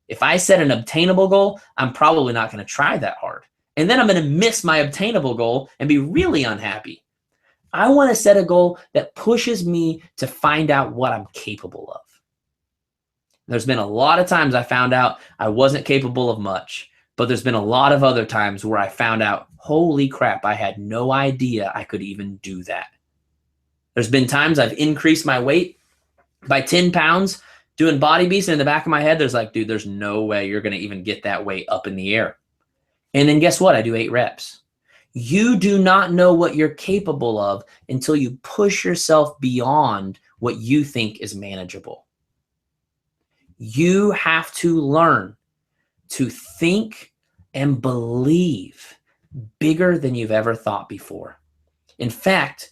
If I set an obtainable goal, I'm probably not going to try that hard. And then I'm going to miss my obtainable goal and be really unhappy. I want to set a goal that pushes me to find out what I'm capable of. There's been a lot of times I found out I wasn't capable of much, but there's been a lot of other times where I found out, holy crap, I had no idea I could even do that. There's been times I've increased my weight by 10 pounds doing body beasts, and in the back of my head, there's like, dude, there's no way you're going to even get that weight up in the air. And then guess what? I do 8 reps. You do not know what you're capable of until you push yourself beyond what you think is manageable. You have to learn to think and believe bigger than you've ever thought before. In fact,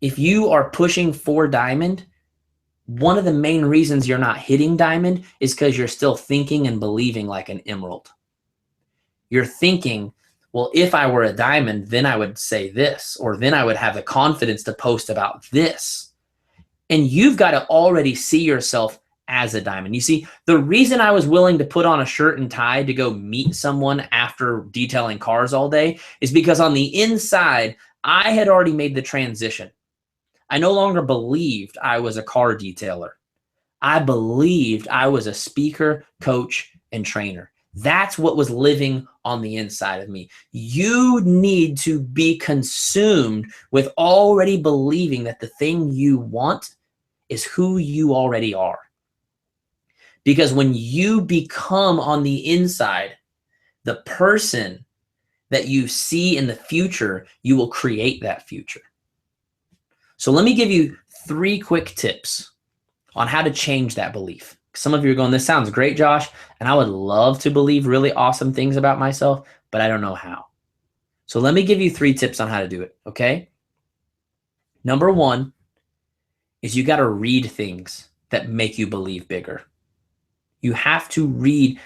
if you are pushing for diamond, one of the main reasons you're not hitting diamond is because you're still thinking and believing like an emerald. You're thinking, well, if I were a diamond, then I would say this, or then I would have the confidence to post about this. And you've got to already see yourself as a diamond. You see, the reason I was willing to put on a shirt and tie to go meet someone after detailing cars all day is because on the inside, I had already made the transition. I no longer believed I was a car detailer. I believed I was a speaker, coach, and trainer. That's what was living on the inside of me. You need to be consumed with already believing that the thing you want is who you already are. Because when you become on the inside the person that you see in the future, you will create that future. So let me give you 3 quick tips on how to change that belief. Some of you are going, this sounds great, Josh, and I would love to believe really awesome things about myself, but I don't know how. So let me give you 3 tips on how to do it, okay? Number 1 is you got to read things that make you believe bigger. You have to read.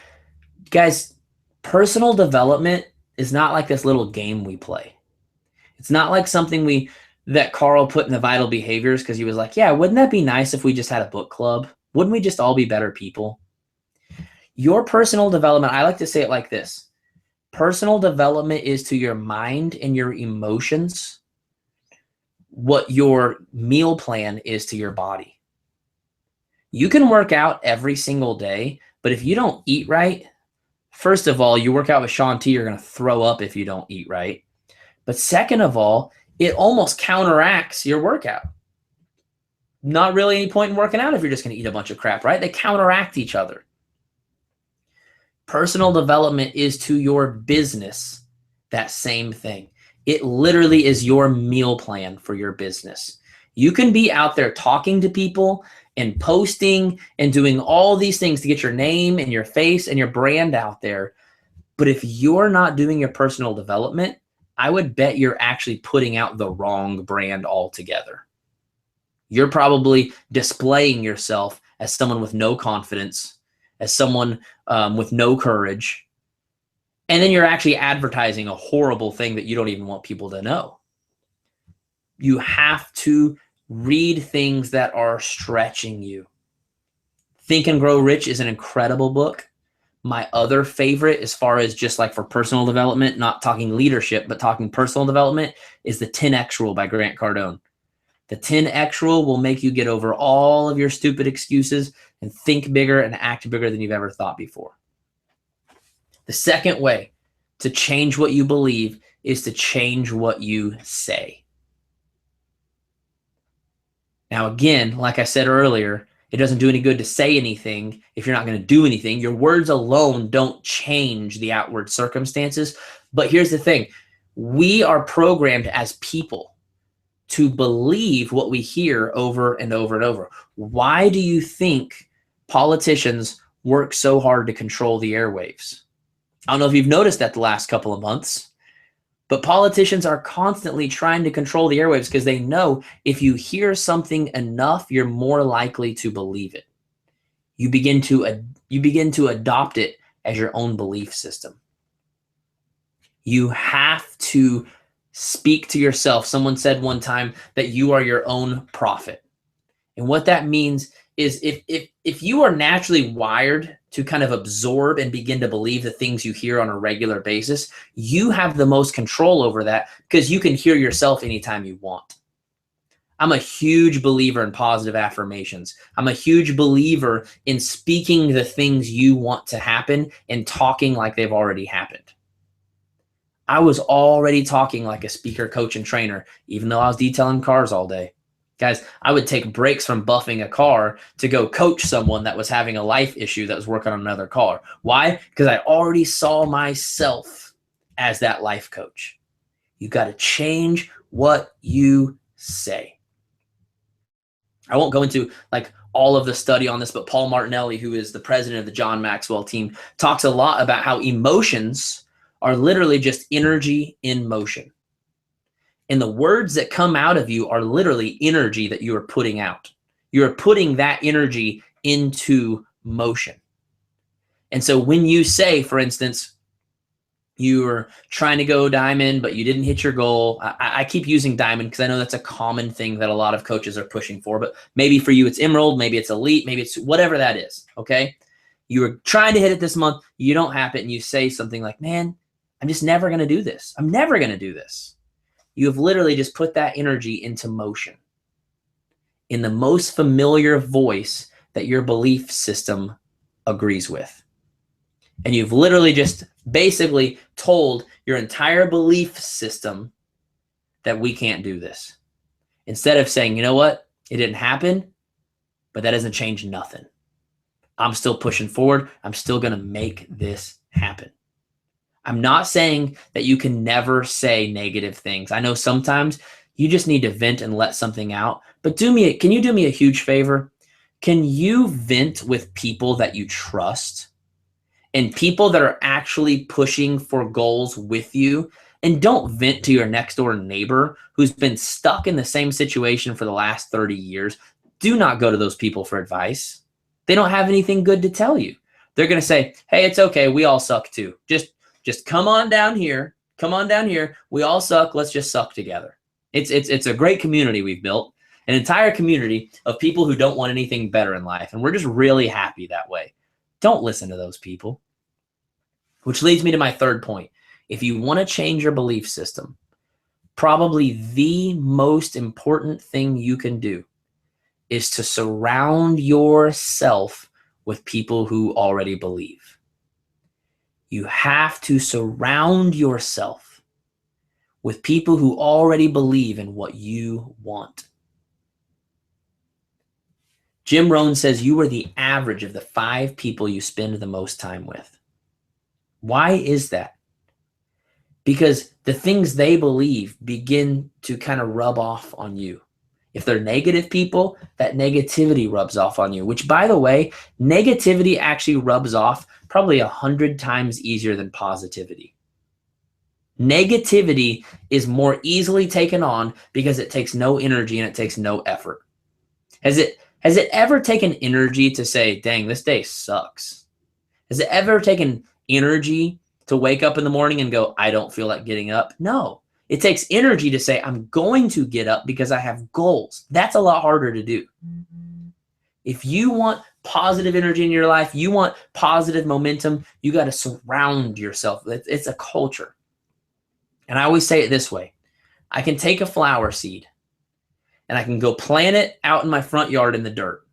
Guys, personal development is not like this little game we play. It's not like something that Carl put in the vital behaviors because he was like, yeah, wouldn't that be nice if we just had a book club? Wouldn't we just all be better people? Your personal development, I like to say it like this. Personal development is to your mind and your emotions what your meal plan is to your body. You can work out every single day, but if you don't eat right, first of all, you work out with Sean T, you're going to throw up if you don't eat right. But second of all, it almost counteracts your workout. Not really any point in working out if you're just going to eat a bunch of crap, right? They counteract each other. Personal development is to your business that same thing. It literally is your meal plan for your business. You can be out there talking to people and posting and doing all these things to get your name and your face and your brand out there. But if you're not doing your personal development, I would bet you're actually putting out the wrong brand altogether. You're probably displaying yourself as someone with no confidence, as someone with no courage. And then you're actually advertising a horrible thing that you don't even want people to know. You have to read things that are stretching you. Think and Grow Rich is an incredible book. My other favorite, as far as just like for personal development, not talking leadership, but talking personal development, is the 10X Rule by Grant Cardone. The 10X Rule will make you get over all of your stupid excuses and think bigger and act bigger than you've ever thought before. The second way to change what you believe is to change what you say. Now, again, like I said earlier, it doesn't do any good to say anything if you're not going to do anything. Your words alone don't change the outward circumstances. But here's the thing. We are programmed as people to believe what we hear over and over and over. Why do you think politicians work so hard to control the airwaves? I don't know if you've noticed that the last couple of months, but politicians are constantly trying to control the airwaves because they know if you hear something enough, you're more likely to believe it. You begin to adopt it as your own belief system. You have to speak to yourself. Someone said one time that you are your own prophet. And what that means is if you are naturally wired to kind of absorb and begin to believe the things you hear on a regular basis, you have the most control over that because you can hear yourself anytime you want. I'm a huge believer in positive affirmations. I'm a huge believer in speaking the things you want to happen and talking like they've already happened. I was already talking like a speaker, coach, and trainer, even though I was detailing cars all day. Guys, I would take breaks from buffing a car to go coach someone that was having a life issue that was working on another car. Why? Because I already saw myself as that life coach. You got to change what you say. I won't go into like all of the study on this, but Paul Martinelli, who is the president of the John Maxwell team, talks a lot about how emotions are literally just energy in motion. And the words that come out of you are literally energy that you are putting out. You're putting that energy into motion. And so when you say, for instance, you were trying to go diamond, but you didn't hit your goal. I keep using diamond because I know that's a common thing that a lot of coaches are pushing for, but maybe for you it's emerald, maybe it's elite, maybe it's whatever that is, okay? You were trying to hit it this month, you don't have it, and you say something like, man, I'm just never going to do this. I'm never going to do this. You have literally just put that energy into motion in the most familiar voice that your belief system agrees with. And you've literally just basically told your entire belief system that we can't do this. Instead of saying, you know what, it didn't happen, but that doesn't change nothing. I'm still pushing forward. I'm still going to make this happen. I'm not saying that you can never say negative things. I know sometimes you just need to vent and let something out, but can you do me a huge favor? Can you vent with people that you trust and people that are actually pushing for goals with you? And don't vent to your next door neighbor who's been stuck in the same situation for the last 30 years. Do not go to those people for advice. They don't have anything good to tell you. They're going to say, hey, it's okay. We all suck too. Just come on down here. Come on down here. We all suck. Let's just suck together. It's a great community we've built, an entire community of people who don't want anything better in life. And we're just really happy that way. Don't listen to those people. Which leads me to my third point. If you want to change your belief system, probably the most important thing you can do is to surround yourself with people who already believe. You have to surround yourself with people who already believe in what you want. Jim Rohn says you are the average of the 5 people you spend the most time with. Why is that? Because the things they believe begin to kind of rub off on you. If they're negative people, that negativity rubs off on you, which, by the way, negativity actually rubs off probably 100 times easier than positivity. Negativity is more easily taken on because it takes no energy and it takes no effort. Has it ever taken energy to say, dang, this day sucks? Has it ever taken energy to wake up in the morning and go, I don't feel like getting up? No. It takes energy to say, I'm going to get up because I have goals. That's a lot harder to do. If you want positive energy in your life, you want positive momentum, you got to surround yourself. It's a culture. And I always say it this way. I can take a flower seed and I can go plant it out in my front yard in the dirt.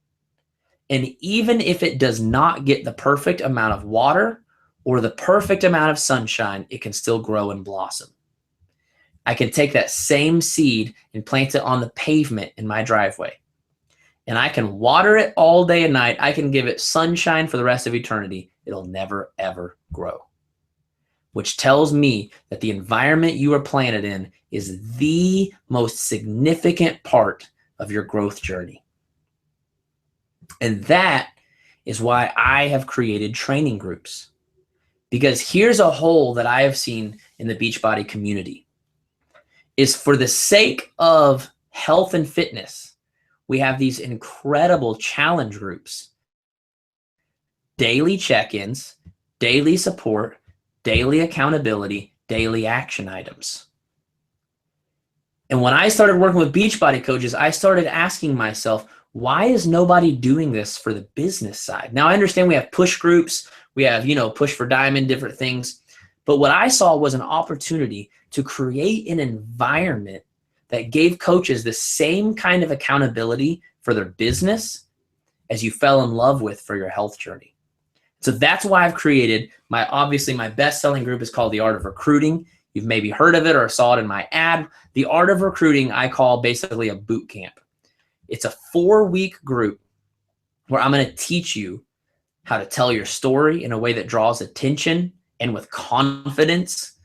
And even if it does not get the perfect amount of water or the perfect amount of sunshine, it can still grow and blossom. I can take that same seed and plant it on the pavement in my driveway. And I can water it all day and night. I can give it sunshine for the rest of eternity. It'll never, ever grow. Which tells me that the environment you are planted in is the most significant part of your growth journey. And that is why I have created training groups. Because here's a hole that I have seen in the Beachbody community. Is for the sake of health and fitness, we have these incredible challenge groups, daily check-ins, daily support, daily accountability, daily action items. And when I started working with Beachbody coaches, I started asking myself, why is nobody doing this for the business side? Now I understand we have push groups, we have, push for diamond, different things. But what I saw was an opportunity to create an environment that gave coaches the same kind of accountability for their business as you fell in love with for your health journey. So that's why I've created my best-selling group is called The Art of Recruiting. You've maybe heard of it or saw it in my ad. The Art of Recruiting, I call basically a boot camp. It's a 4-week group where I'm going to teach you how to tell your story in a way that draws attention and with confidence.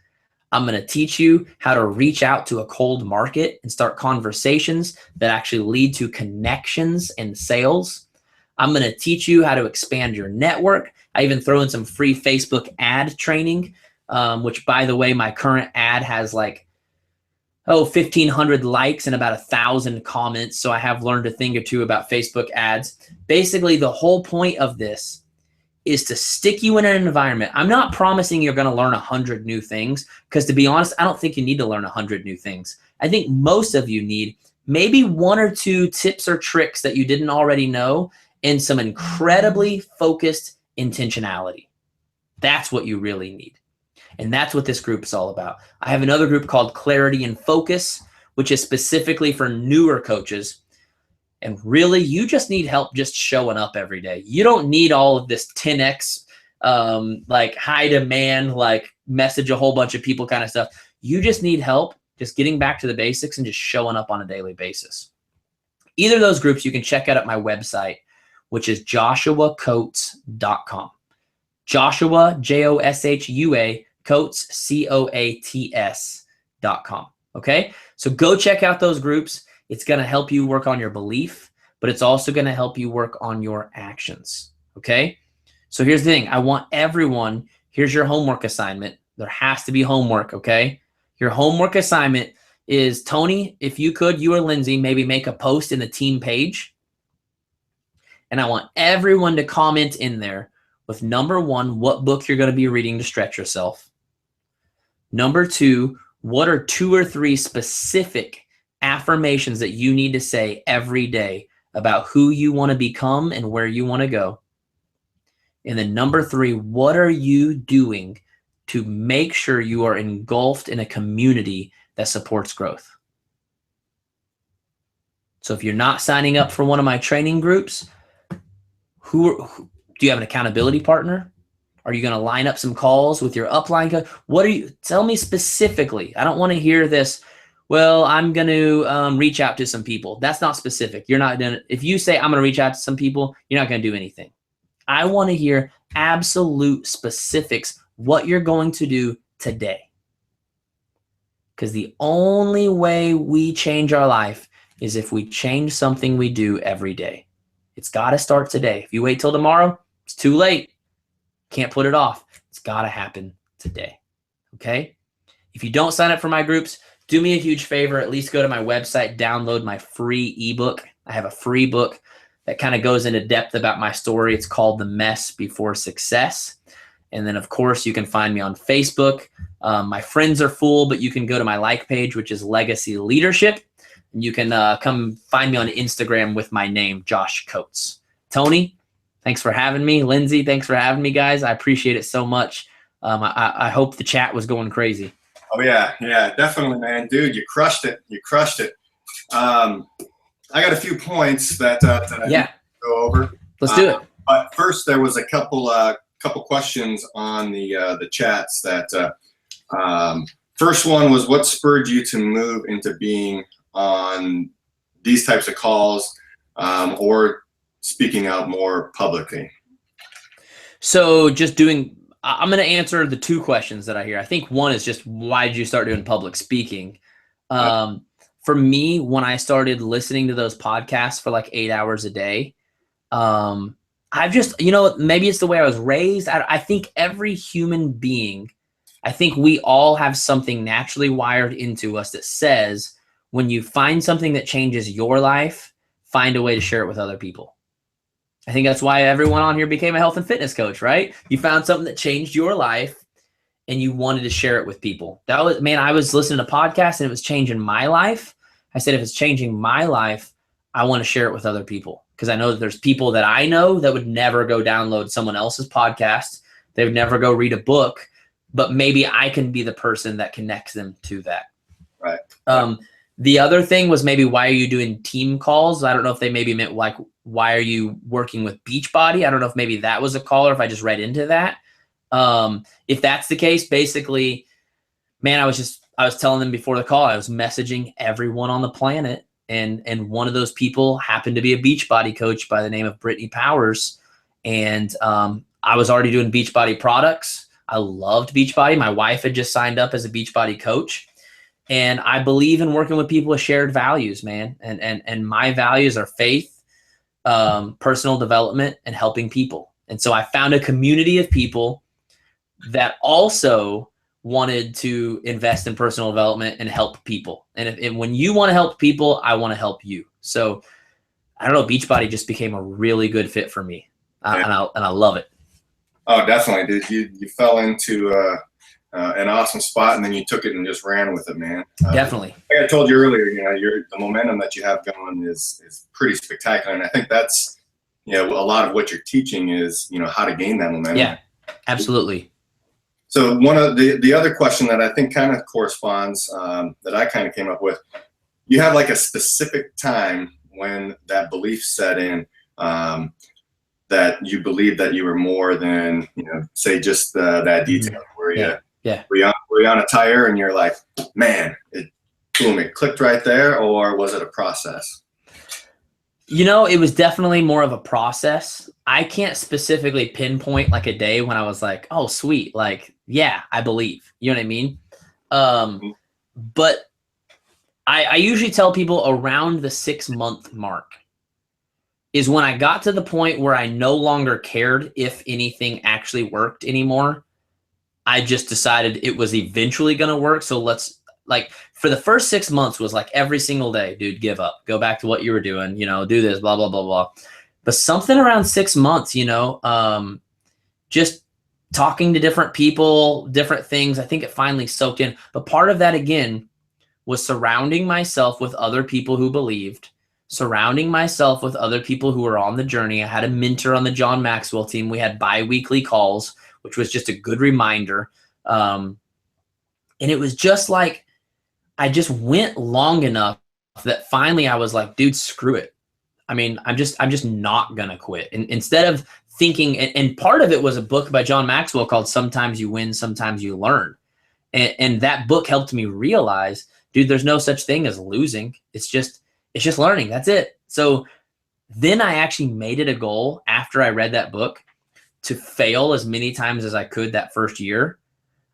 I'm going to teach you how to reach out to a cold market and start conversations that actually lead to connections and sales. I'm going to teach you how to expand your network. I even throw in some free Facebook ad training, which, by the way, my current ad has like 1,500 likes and about 1,000 comments. So I have learned a thing or two about Facebook ads. Basically, the whole point of this is to stick you in an environment. I'm not promising you're going to learn 100 new things, because to be honest, I don't think you need to learn 100 new things. I think most of you need maybe 1 or 2 tips or tricks that you didn't already know, and some incredibly focused intentionality. That's what you really need. And that's what this group is all about. I have another group called Clarity and Focus, which is specifically for newer coaches. And really, you just need help just showing up every day. You don't need all of this 10x, like high demand, like message a whole bunch of people kind of stuff. You just need help just getting back to the basics and just showing up on a daily basis. Either of those groups you can check out at my website, which is joshuacoates.com. Joshua, Joshua, Coates, COATS.com. Okay, so go check out those groups. It's going to help you work on your belief, but it's also going to help you work on your actions. Okay, so here's the thing. I want everyone, here's your homework assignment. There has to be homework. Okay, your homework assignment is, Tony, if you could, you or Lindsay, maybe make a post in the team page. And I want everyone to comment in there with, number 1, what book you're going to be reading to stretch yourself. Number 2, what are 2 or 3 specific affirmations that you need to say every day about who you want to become and where you want to go? And then number 3, what are you doing to make sure you are engulfed in a community that supports growth? So if you're not signing up for one of my training groups, do you have an accountability partner? Are you going to line up some calls with your upline? Tell me specifically. I don't want to hear this, well, I'm going to reach out to some people. That's not specific. You're not going to, if you say I'm going to reach out to some people, you're not going to do anything. I want to hear absolute specifics, what you're going to do today. Because the only way we change our life is if we change something we do every day. It's got to start today. If you wait till tomorrow, it's too late. Can't put it off. It's got to happen today. Okay? If you don't sign up for my groups, do me a huge favor. At least go to my website, download my free ebook. I have a free book that kind of goes into depth about my story. It's called The Mess Before Success. And then, of course, you can find me on Facebook. My friends are full, but you can go to my like page, which is Legacy Leadership. And you can come find me on Instagram with my name, Josh Coates. Tony, thanks for having me. Lindsay, thanks for having me, guys. I appreciate it so much. I hope the chat was going crazy. Oh, yeah, definitely, man. Dude, you crushed it. I got a few points that I need to go over. Let's do it. But first, there was a couple questions on the chats. That first one was, what spurred you to move into being on these types of calls or speaking out more publicly? So I'm going to answer the 2 questions that I hear. I think one is just, why did you start doing public speaking? For me, when I started listening to those podcasts for like 8 hours a day, I've just, maybe it's the way I was raised. I think every human being, I think we all have something naturally wired into us that says, when you find something that changes your life, find a way to share it with other people. I think that's why everyone on here became a health and fitness coach, right? You found something that changed your life and you wanted to share it with people. I was listening to podcasts and it was changing my life. I said, if it's changing my life, I want to share it with other people, because I know that there's people that I know that would never go download someone else's podcast. They would never go read a book, but maybe I can be the person that connects them to that. Right. The other thing was, maybe, why are you doing team calls? I don't know if they maybe meant like, why are you working with Beachbody? I don't know if maybe that was a call or if I just read into that. If that's the case, basically, man, I was telling them before the call, I was messaging everyone on the planet. And one of those people happened to be a Beachbody coach by the name of Brittany Powers. And I was already doing Beachbody products. I loved Beachbody. My wife had just signed up as a Beachbody coach. And I believe in working with people with shared values, man. And my values are faith, personal development, and helping people. And so I found a community of people that also wanted to invest in personal development and help people. And when you want to help people, I want to help you. So I don't know, Beachbody just became a really good fit for me. And I love it. Oh, definitely, dude. You fell into an awesome spot, and then you took it and just ran with it, man. Definitely. Like I told you earlier, the momentum that you have going is pretty spectacular, and I think that's a lot of what you're teaching is how to gain that momentum. Yeah, absolutely. So one of the other question that I think kind of corresponds that I kind of came up with, you have like a specific time when that belief set in. That you believe that you were more than, say just that detail where you're on a tire and you're like, man, it clicked right there, or was it a process? It was definitely more of a process. I can't specifically pinpoint like a day when I was like, oh, sweet. Like, yeah, I believe, you know what I mean? But I usually tell people around the 6-month mark is when I got to the point where I no longer cared if anything actually worked anymore. I just decided it was eventually going to work. So for the first 6 months was like every single day, dude, give up, go back to what you were doing, do this, blah, blah, blah, blah. But something around 6 months, just talking to different people, different things, I think it finally soaked in. But part of that, again, was surrounding myself with other people who believed, surrounding myself with other people who were on the journey. I had a mentor on the John Maxwell team. We had bi-weekly calls, which was just a good reminder. And it was just like, I just went long enough that finally I was like, dude, screw it. I mean, I'm just not going to quit. And instead of thinking, and part of it was a book by John Maxwell called Sometimes You Win, Sometimes You Learn. And that book helped me realize, dude, there's no such thing as losing. It's just learning. That's it. So then I actually made it a goal after I read that book to fail as many times as I could that first year.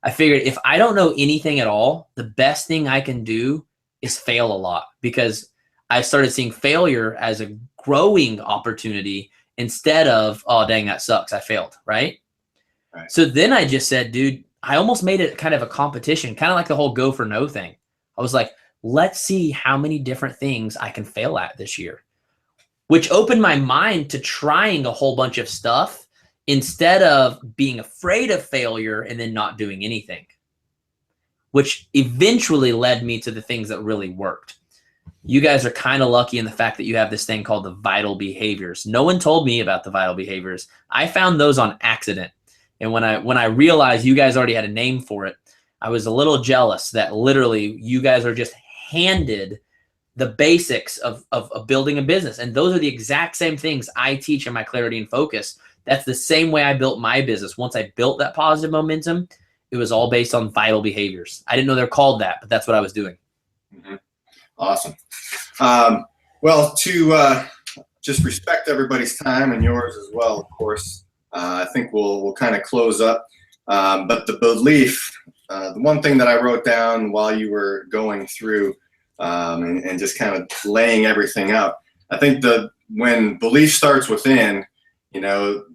I figured if I don't know anything at all, the best thing I can do is fail a lot, because I started seeing failure as a growing opportunity instead of, oh, dang, that sucks, I failed, right? So then I just said, dude, I almost made it kind of a competition, kind of like the whole go for no thing. I was like, let's see how many different things I can fail at this year, which opened my mind to trying a whole bunch of stuff instead of being afraid of failure and then not doing anything, which eventually led me to the things that really worked. You guys are kind of lucky in the fact that you have this thing called the vital behaviors. No one told me about the vital behaviors. I found those on accident. And when I realized you guys already had a name for it, I was a little jealous that literally you guys are just handed the basics of building a business. And those are the exact same things I teach in my Clarity and Focus. That's the same way I built my business. Once I built that positive momentum, it was all based on vital behaviors. I didn't know they're called that, but that's what I was doing. Mm-hmm. Awesome. Well, to just respect everybody's time and yours as well, of course, I think we'll kind of close up. But the belief, the one thing that I wrote down while you were going through and just kind of laying everything out, I think when belief starts within,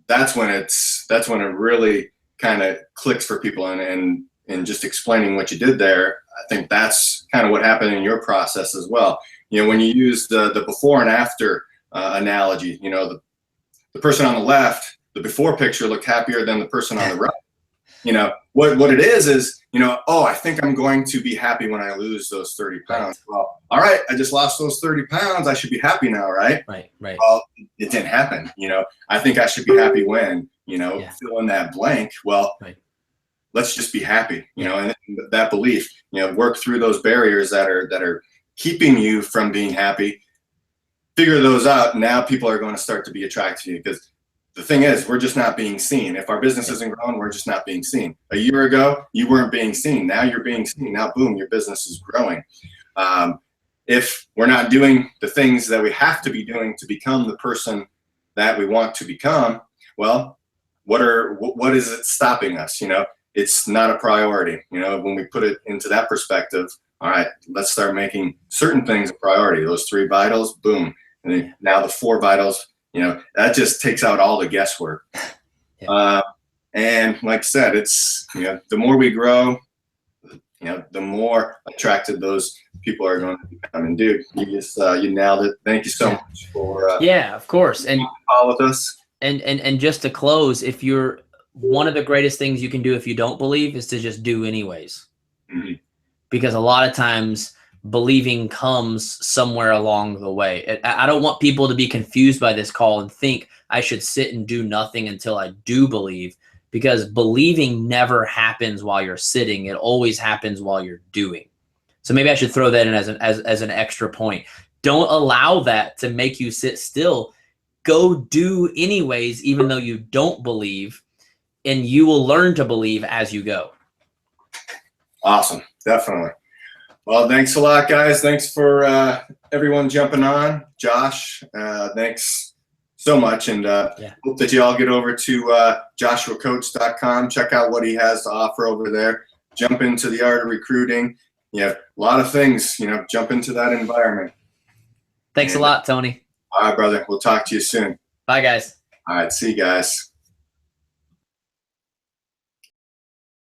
that's when it really kind of clicks for people, and just explaining what you did there, I think that's kind of what happened in your process as well. When you use the before and after analogy, the person on the left, the before picture looked happier than the person on the right. What it is, oh, I think I'm going to be happy when I lose those 30 pounds. Well, all right, I just lost those 30 pounds. I should be happy now, right? Right. Well, it didn't happen. I think I should be happy when, fill in that blank. Well, let's just be happy, and that belief, work through those barriers that are keeping you from being happy, figure those out. Now people are going to start to be attracted to you, because the thing is, we're just not being seen. If our business isn't growing, we're just not being seen. A year ago, you weren't being seen. Now you're being seen. Now, boom, your business is growing. If we're not doing the things that we have to be doing to become the person that we want to become, well, what is it stopping us? it's not a priority. You know, when we put it into that perspective, all right, let's start making certain things a priority. Those 3 vitals, boom. And then now the 4 vitals, you know, that just takes out all the guesswork. Yeah. And like I said, it's, you know, the more we grow, you know, the more attracted those people are going to become. And dude, you just, you nailed it. Thank you so much for, yeah, of course. And all with us. And just to close, if you're, one of the greatest things you can do if you don't believe is to just do anyways. Mm-hmm. Because a lot of times believing comes somewhere along the way. I don't want people to be confused by this call and think I should sit and do nothing until I do believe, because believing never happens while you're sitting. It always happens while you're doing. So maybe I should throw that in as an extra point. Don't allow that to make you sit still. Go do anyways, even though you don't believe, and you will learn to believe as you go. Awesome. Definitely. Well, thanks a lot, guys. Thanks for everyone jumping on. Josh, thanks so much. And hope that you all get over to joshuacoach.com. Check out what he has to offer over there. Jump into the art of recruiting. Yeah, a lot of things, you know, jump into that environment. Thanks a lot, Tony. All right, brother. We'll talk to you soon. Bye, guys. All right. See you guys.